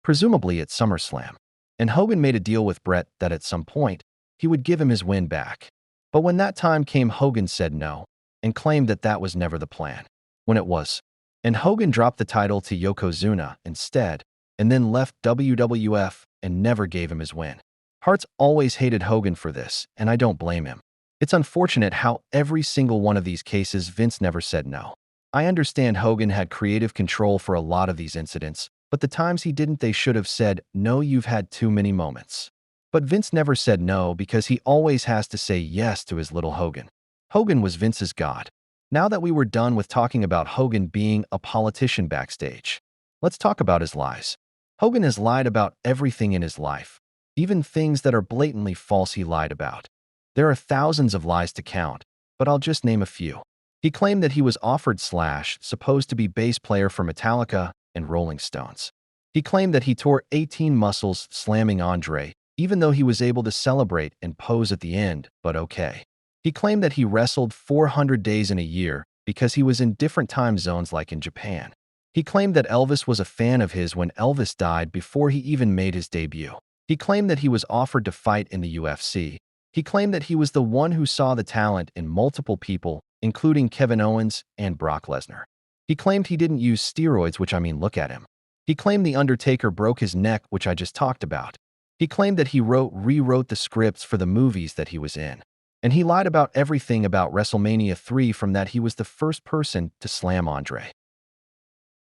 presumably at SummerSlam. And Hogan made a deal with Bret that at some point, he would give him his win back. But when that time came, Hogan said no, and claimed that that was never the plan, when it was. And Hogan dropped the title to Yokozuna instead, and then left WWF and never gave him his win. Hart's always hated Hogan for this, and I don't blame him. It's unfortunate how every single one of these cases Vince never said no. I understand Hogan had creative control for a lot of these incidents, but the times he didn't, they should have said, "No, you've had too many moments." But Vince never said no because he always has to say yes to his little Hogan. Hogan was Vince's god. Now that we were done with talking about Hogan being a politician backstage, let's talk about his lies. Hogan has lied about everything in his life, even things that are blatantly false he lied about. There are thousands of lies to count, but I'll just name a few. He claimed that he was offered / supposed to be bass player for Metallica and Rolling Stones. He claimed that he tore 18 muscles slamming Andre, even though he was able to celebrate and pose at the end, but okay. He claimed that he wrestled 400 days in a year because he was in different time zones like in Japan. He claimed that Elvis was a fan of his when Elvis died before he even made his debut. He claimed that he was offered to fight in the UFC. He claimed that he was the one who saw the talent in multiple people, including Kevin Owens and Brock Lesnar. He claimed he didn't use steroids, which I mean, look at him. He claimed The Undertaker broke his neck, which I just talked about. He claimed that he rewrote the scripts for the movies that he was in. And he lied about everything about WrestleMania 3, from that he was the first person to slam Andre,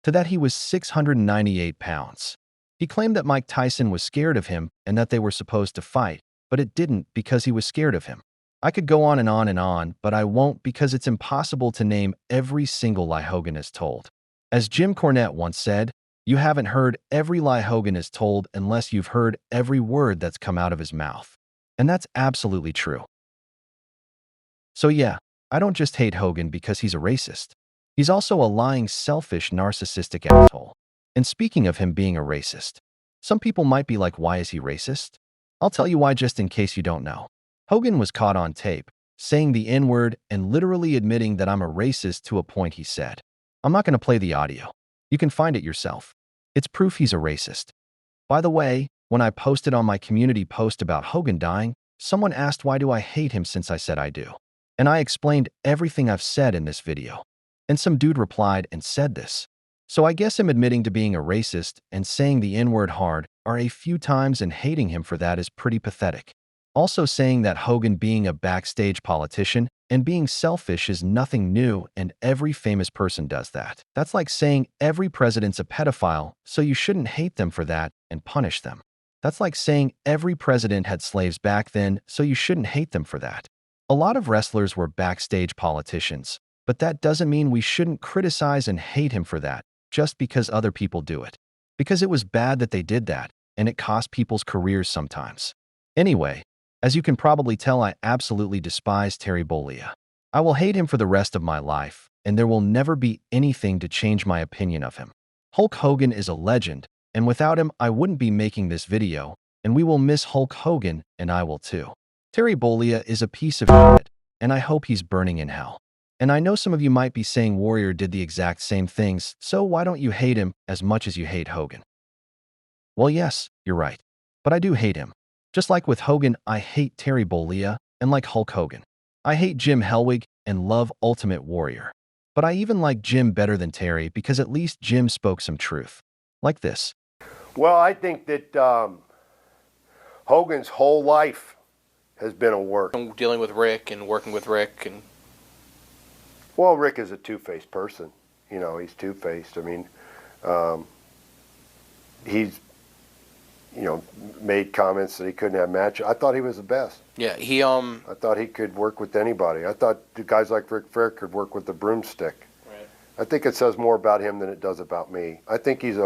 to that he was 698 pounds. He claimed that Mike Tyson was scared of him and that they were supposed to fight, but it didn't because he was scared of him. I could go on and on and on, but I won't because it's impossible to name every single lie Hogan has told. As Jim Cornette once said, "You haven't heard every lie Hogan has told unless you've heard every word that's come out of his mouth." And that's absolutely true. So yeah, I don't just hate Hogan because he's a racist. He's also a lying, selfish, narcissistic asshole. And speaking of him being a racist, some people might be like, why is he racist? I'll tell you why just in case you don't know. Hogan was caught on tape saying the N-word and literally admitting that I'm a racist to a point he said. I'm not going to play the audio. You can find it yourself. It's proof he's a racist. By the way, when I posted on my community post about Hogan dying, someone asked why do I hate him since I said I do. And I explained everything I've said in this video. And some dude replied and said this. So I guess him admitting to being a racist and saying the N-word hard are a few times and hating him for that is pretty pathetic. Also saying that Hogan being a backstage politician and being selfish is nothing new and every famous person does that. That's like saying every president's a pedophile, so you shouldn't hate them for that and punish them. That's like saying every president had slaves back then, so you shouldn't hate them for that. A lot of wrestlers were backstage politicians, but that doesn't mean we shouldn't criticize and hate him for that just because other people do it. Because it was bad that they did that, and it cost people's careers sometimes. Anyway, as you can probably tell, I absolutely despise Terry Bollea. I will hate him for the rest of my life, and there will never be anything to change my opinion of him. Hulk Hogan is a legend, and without him, I wouldn't be making this video, and we will miss Hulk Hogan, and I will too. Terry Bollea is a piece of shit, and I hope he's burning in hell. And I know some of you might be saying Warrior did the exact same things, so why don't you hate him as much as you hate Hogan? Well, yes, you're right. But I do hate him. Just like with Hogan, I hate Terry Bollea, and like Hulk Hogan, I hate Jim Hellwig and love Ultimate Warrior. But I even like Jim better than Terry because at least Jim spoke some truth. Like this. Well, I think that Hogan's whole life has been a work. Dealing with Rick and working with Rick and Well, Rick is a two-faced person. You know, he's two-faced. I mean, he's, you know, made comments that he couldn't have matches. I thought he was the best. yeah, I thought he could work with anybody. I thought the guys like Ric Flair could work with the broomstick. Right. I think it says more about him than it does about me. I think he's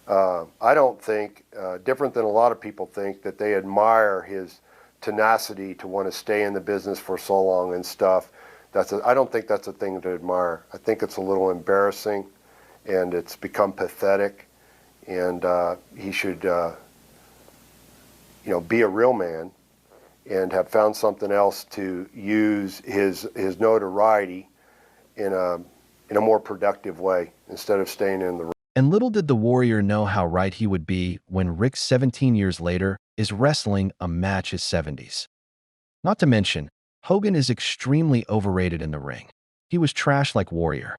I don't think, different than a lot of people think, that they admire his tenacity to want to stay in the business for so long and stuff. I don't think that's a thing to admire. I think it's a little embarrassing, and it's become pathetic, and he should, you know, be a real man and have found something else to use his notoriety in a more productive way instead of staying in the ring. And little did the Warrior know how right he would be when Rick 17 years later is wrestling a match his 70s. Not to mention, Hogan is extremely overrated in the ring. He was trash like Warrior.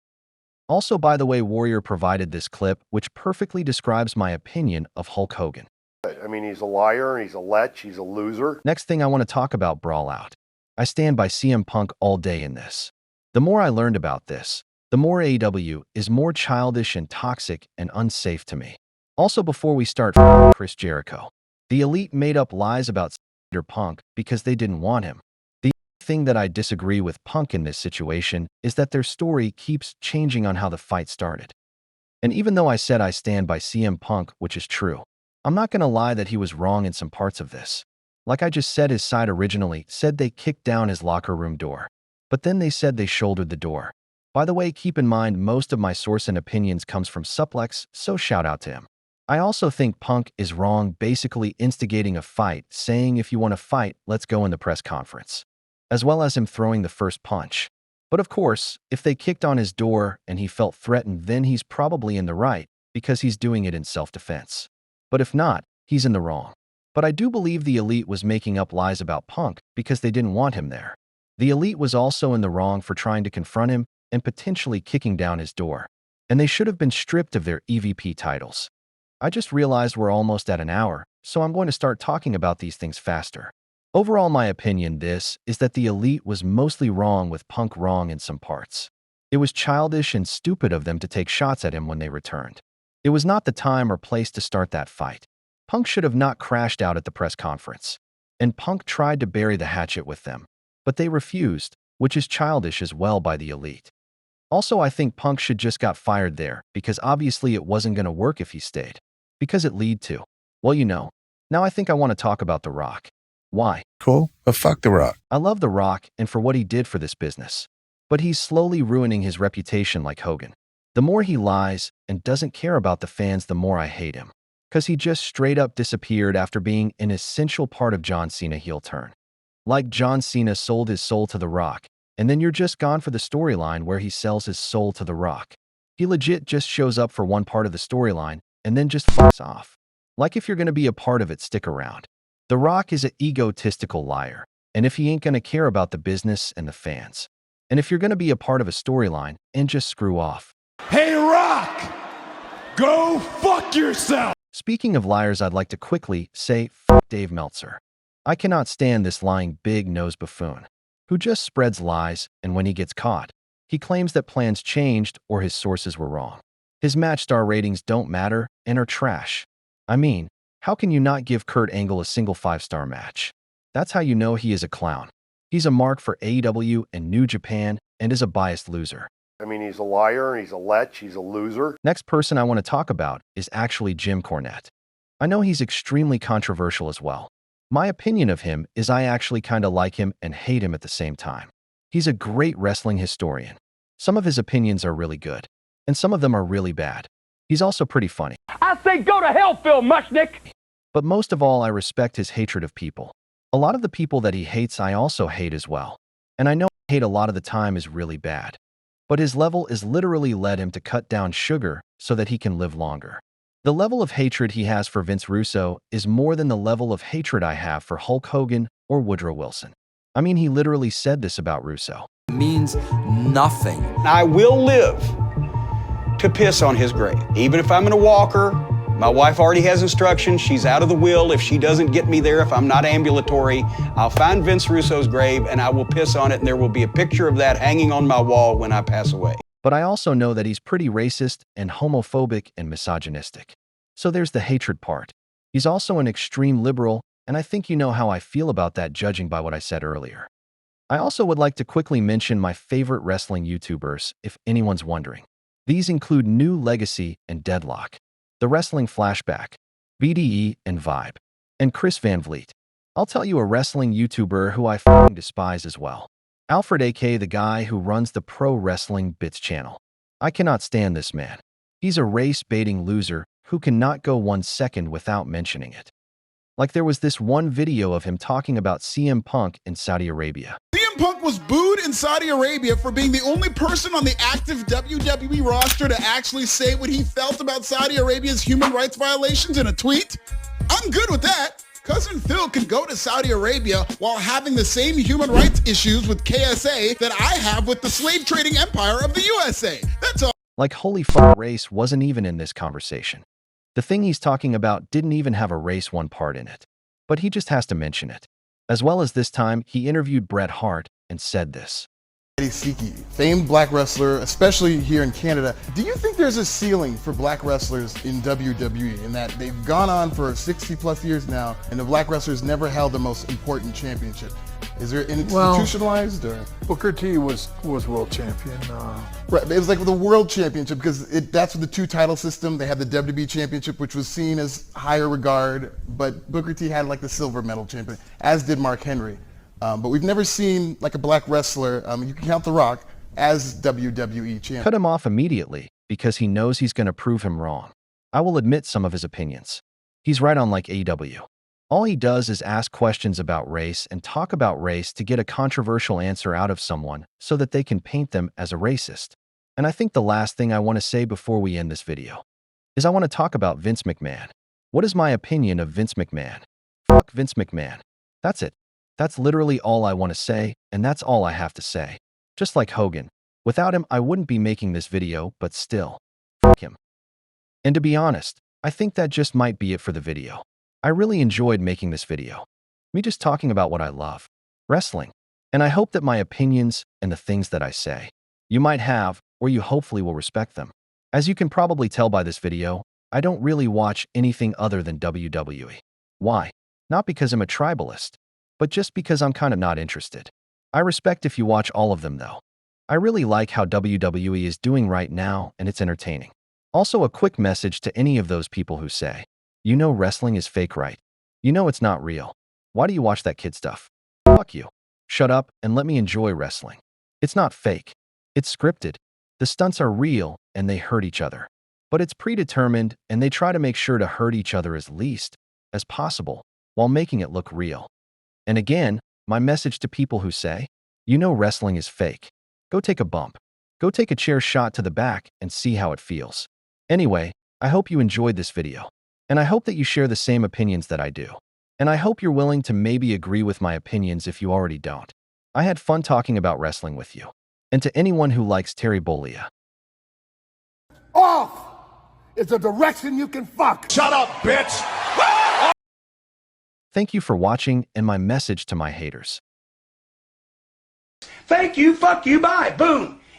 Also, by the way, Warrior provided this clip which perfectly describes my opinion of Hulk Hogan. I mean, he's a liar, he's a lech, he's a loser. Next thing I want to talk about Brawl Out. I stand by CM Punk all day in this. The more I learned about this, the more AEW is more childish and toxic and unsafe to me. Also, before we start, Chris Jericho. The Elite made up lies about Punk because they didn't want him. The thing that I disagree with Punk in this situation is that their story keeps changing on how the fight started. And even though I said I stand by CM Punk, which is true, I'm not going to lie that he was wrong in some parts of this. Like I just said, his side originally said they kicked down his locker room door, but then they said they shouldered the door. By the way, keep in mind most of my source and opinions comes from Suplex, so shout out to him. I also think Punk is wrong basically instigating a fight, saying if you want to fight, let's go in the press conference, as well as him throwing the first punch. But of course, if they kicked on his door and he felt threatened, then he's probably in the right because he's doing it in self-defense. But if not, he's in the wrong. But I do believe the Elite was making up lies about Punk because they didn't want him there. The Elite was also in the wrong for trying to confront him and potentially kicking down his door. And they should have been stripped of their EVP titles. I just realized we're almost at an hour, so I'm going to start talking about these things faster. Overall, my opinion is that the Elite was mostly wrong with Punk wrong in some parts. It was childish and stupid of them to take shots at him when they returned. It was not the time or place to start that fight. Punk should have not crashed out at the press conference. And Punk tried to bury the hatchet with them, but they refused, which is childish as well by the Elite. Also, I think Punk should just got fired there because obviously it wasn't going to work if he stayed. Because it lead to, well, you know. Now I think I want to talk about The Rock. Why? Cool, but fuck The Rock. I love The Rock and for what he did for this business. But he's slowly ruining his reputation like Hogan. The more he lies and doesn't care about the fans, the more I hate him. Because he just straight up disappeared after being an essential part of John Cena heel turn. Like John Cena sold his soul to The Rock, and then you're just gone for the storyline where he sells his soul to The Rock. He legit just shows up for one part of the storyline and then just fucks off. Like if you're going to be a part of it, stick around. The Rock is an egotistical liar, and if he ain't going to care about the business and the fans. And if you're going to be a part of a storyline, and just screw off. Hey, Rock! Go fuck yourself! Speaking of liars, I'd like to quickly say fuck Dave Meltzer. I cannot stand this lying big-nosed buffoon who just spreads lies, and when he gets caught, he claims that plans changed or his sources were wrong. His match star ratings don't matter and are trash. I mean, how can you not give Kurt Angle a single 5-star match? That's how you know he is a clown. He's a mark for AEW and New Japan and is a biased loser. I mean, he's a liar, he's a lech, he's a loser. Next person I want to talk about is actually Jim Cornette. I know he's extremely controversial as well. My opinion of him is I actually kind of like him and hate him at the same time. He's a great wrestling historian. Some of his opinions are really good, and some of them are really bad. He's also pretty funny. I say go to hell, Phil Mushnick! But most of all, I respect his hatred of people. A lot of the people that he hates I also hate as well. And I know hate a lot of the time is really bad. But his level is literally led him to cut down sugar so that he can live longer. The level of hatred he has for Vince Russo is more than the level of hatred I have for Hulk Hogan or Woodrow Wilson. I mean, he literally said this about Russo. Means nothing. I will live to piss on his grave. Even if I'm in a walker, my wife already has instructions. She's out of the will. If she doesn't get me there, if I'm not ambulatory, I'll find Vince Russo's grave and I will piss on it, and there will be a picture of that hanging on my wall when I pass away. But I also know that he's pretty racist and homophobic and misogynistic. So there's the hatred part. He's also an extreme liberal, and I think you know how I feel about that judging by what I said earlier. I also would like to quickly mention my favorite wrestling YouTubers, if anyone's wondering. These include New Legacy and Deadlock, The Wrestling Flashback, VDE and Vibe, and Chris Van Vliet. I'll tell you a wrestling YouTuber who I f***ing despise as well. Alfred, aka the guy who runs the Pro Wrestling Bits channel. I cannot stand this man. He's a race-baiting loser who cannot go 1 second without mentioning it. Like there was this one video of him talking about CM Punk in Saudi Arabia. CM Punk was booed in Saudi Arabia for being the only person on the active WWE roster to actually say what he felt about Saudi Arabia's human rights violations in a tweet. I'm good with that. Cousin Phil can go to Saudi Arabia while having the same human rights issues with KSA that I have with the slave trading empire of the USA. That's all. Like holy fuck, race wasn't even in this conversation. The thing he's talking about didn't even have a race one part in it. But he just has to mention it. As well as this time, he interviewed Bret Hart and said this. Siki, famed black wrestler, especially here in Canada. Do you think there's a ceiling for black wrestlers in WWE in that they've gone on for 60 plus years now and the black wrestlers never held the most important championship? Is there institutionalized or? Booker T was world champion. Right, it was like the world championship because that's the two title system. They had the WWE championship, which was seen as higher regard, but Booker T had like the silver medal champion, as did Mark Henry. But we've never seen like a black wrestler, you can count The Rock, as WWE champion. Cut him off immediately because he knows he's going to prove him wrong. I will admit some of his opinions. He's right on like AEW. All he does is ask questions about race and talk about race to get a controversial answer out of someone so that they can paint them as a racist. And I think the last thing I want to say before we end this video is I want to talk about Vince McMahon. What is my opinion of Vince McMahon? Fuck Vince McMahon. That's it. That's literally all I want to say, and that's all I have to say. Just like Hogan. Without him, I wouldn't be making this video, but still. Fuck him. And to be honest, I think that just might be it for the video. I really enjoyed making this video. Me just talking about what I love. Wrestling. And I hope that my opinions and the things that I say, you might have, or you hopefully will respect them. As you can probably tell by this video, I don't really watch anything other than WWE. Why? Not because I'm a tribalist, but just because I'm kind of not interested. I respect if you watch all of them though. I really like how WWE is doing right now and it's entertaining. Also a quick message to any of those people who say, you know wrestling is fake, right? You know it's not real. Why do you watch that kid stuff? Fuck you. Shut up and let me enjoy wrestling. It's not fake. It's scripted. The stunts are real and they hurt each other. But it's predetermined and they try to make sure to hurt each other as least as possible while making it look real. And again, my message to people who say, you know wrestling is fake. Go take a bump. Go take a chair shot to the back and see how it feels. Anyway, I hope you enjoyed this video. And I hope that you share the same opinions that I do. And I hope you're willing to maybe agree with my opinions if you already don't. I had fun talking about wrestling with you. And to anyone who likes Terry Bollea. Off is a direction you can fuck. Shut up, bitch! Thank you for watching and my message to my haters. Thank you, fuck you, bye, boom.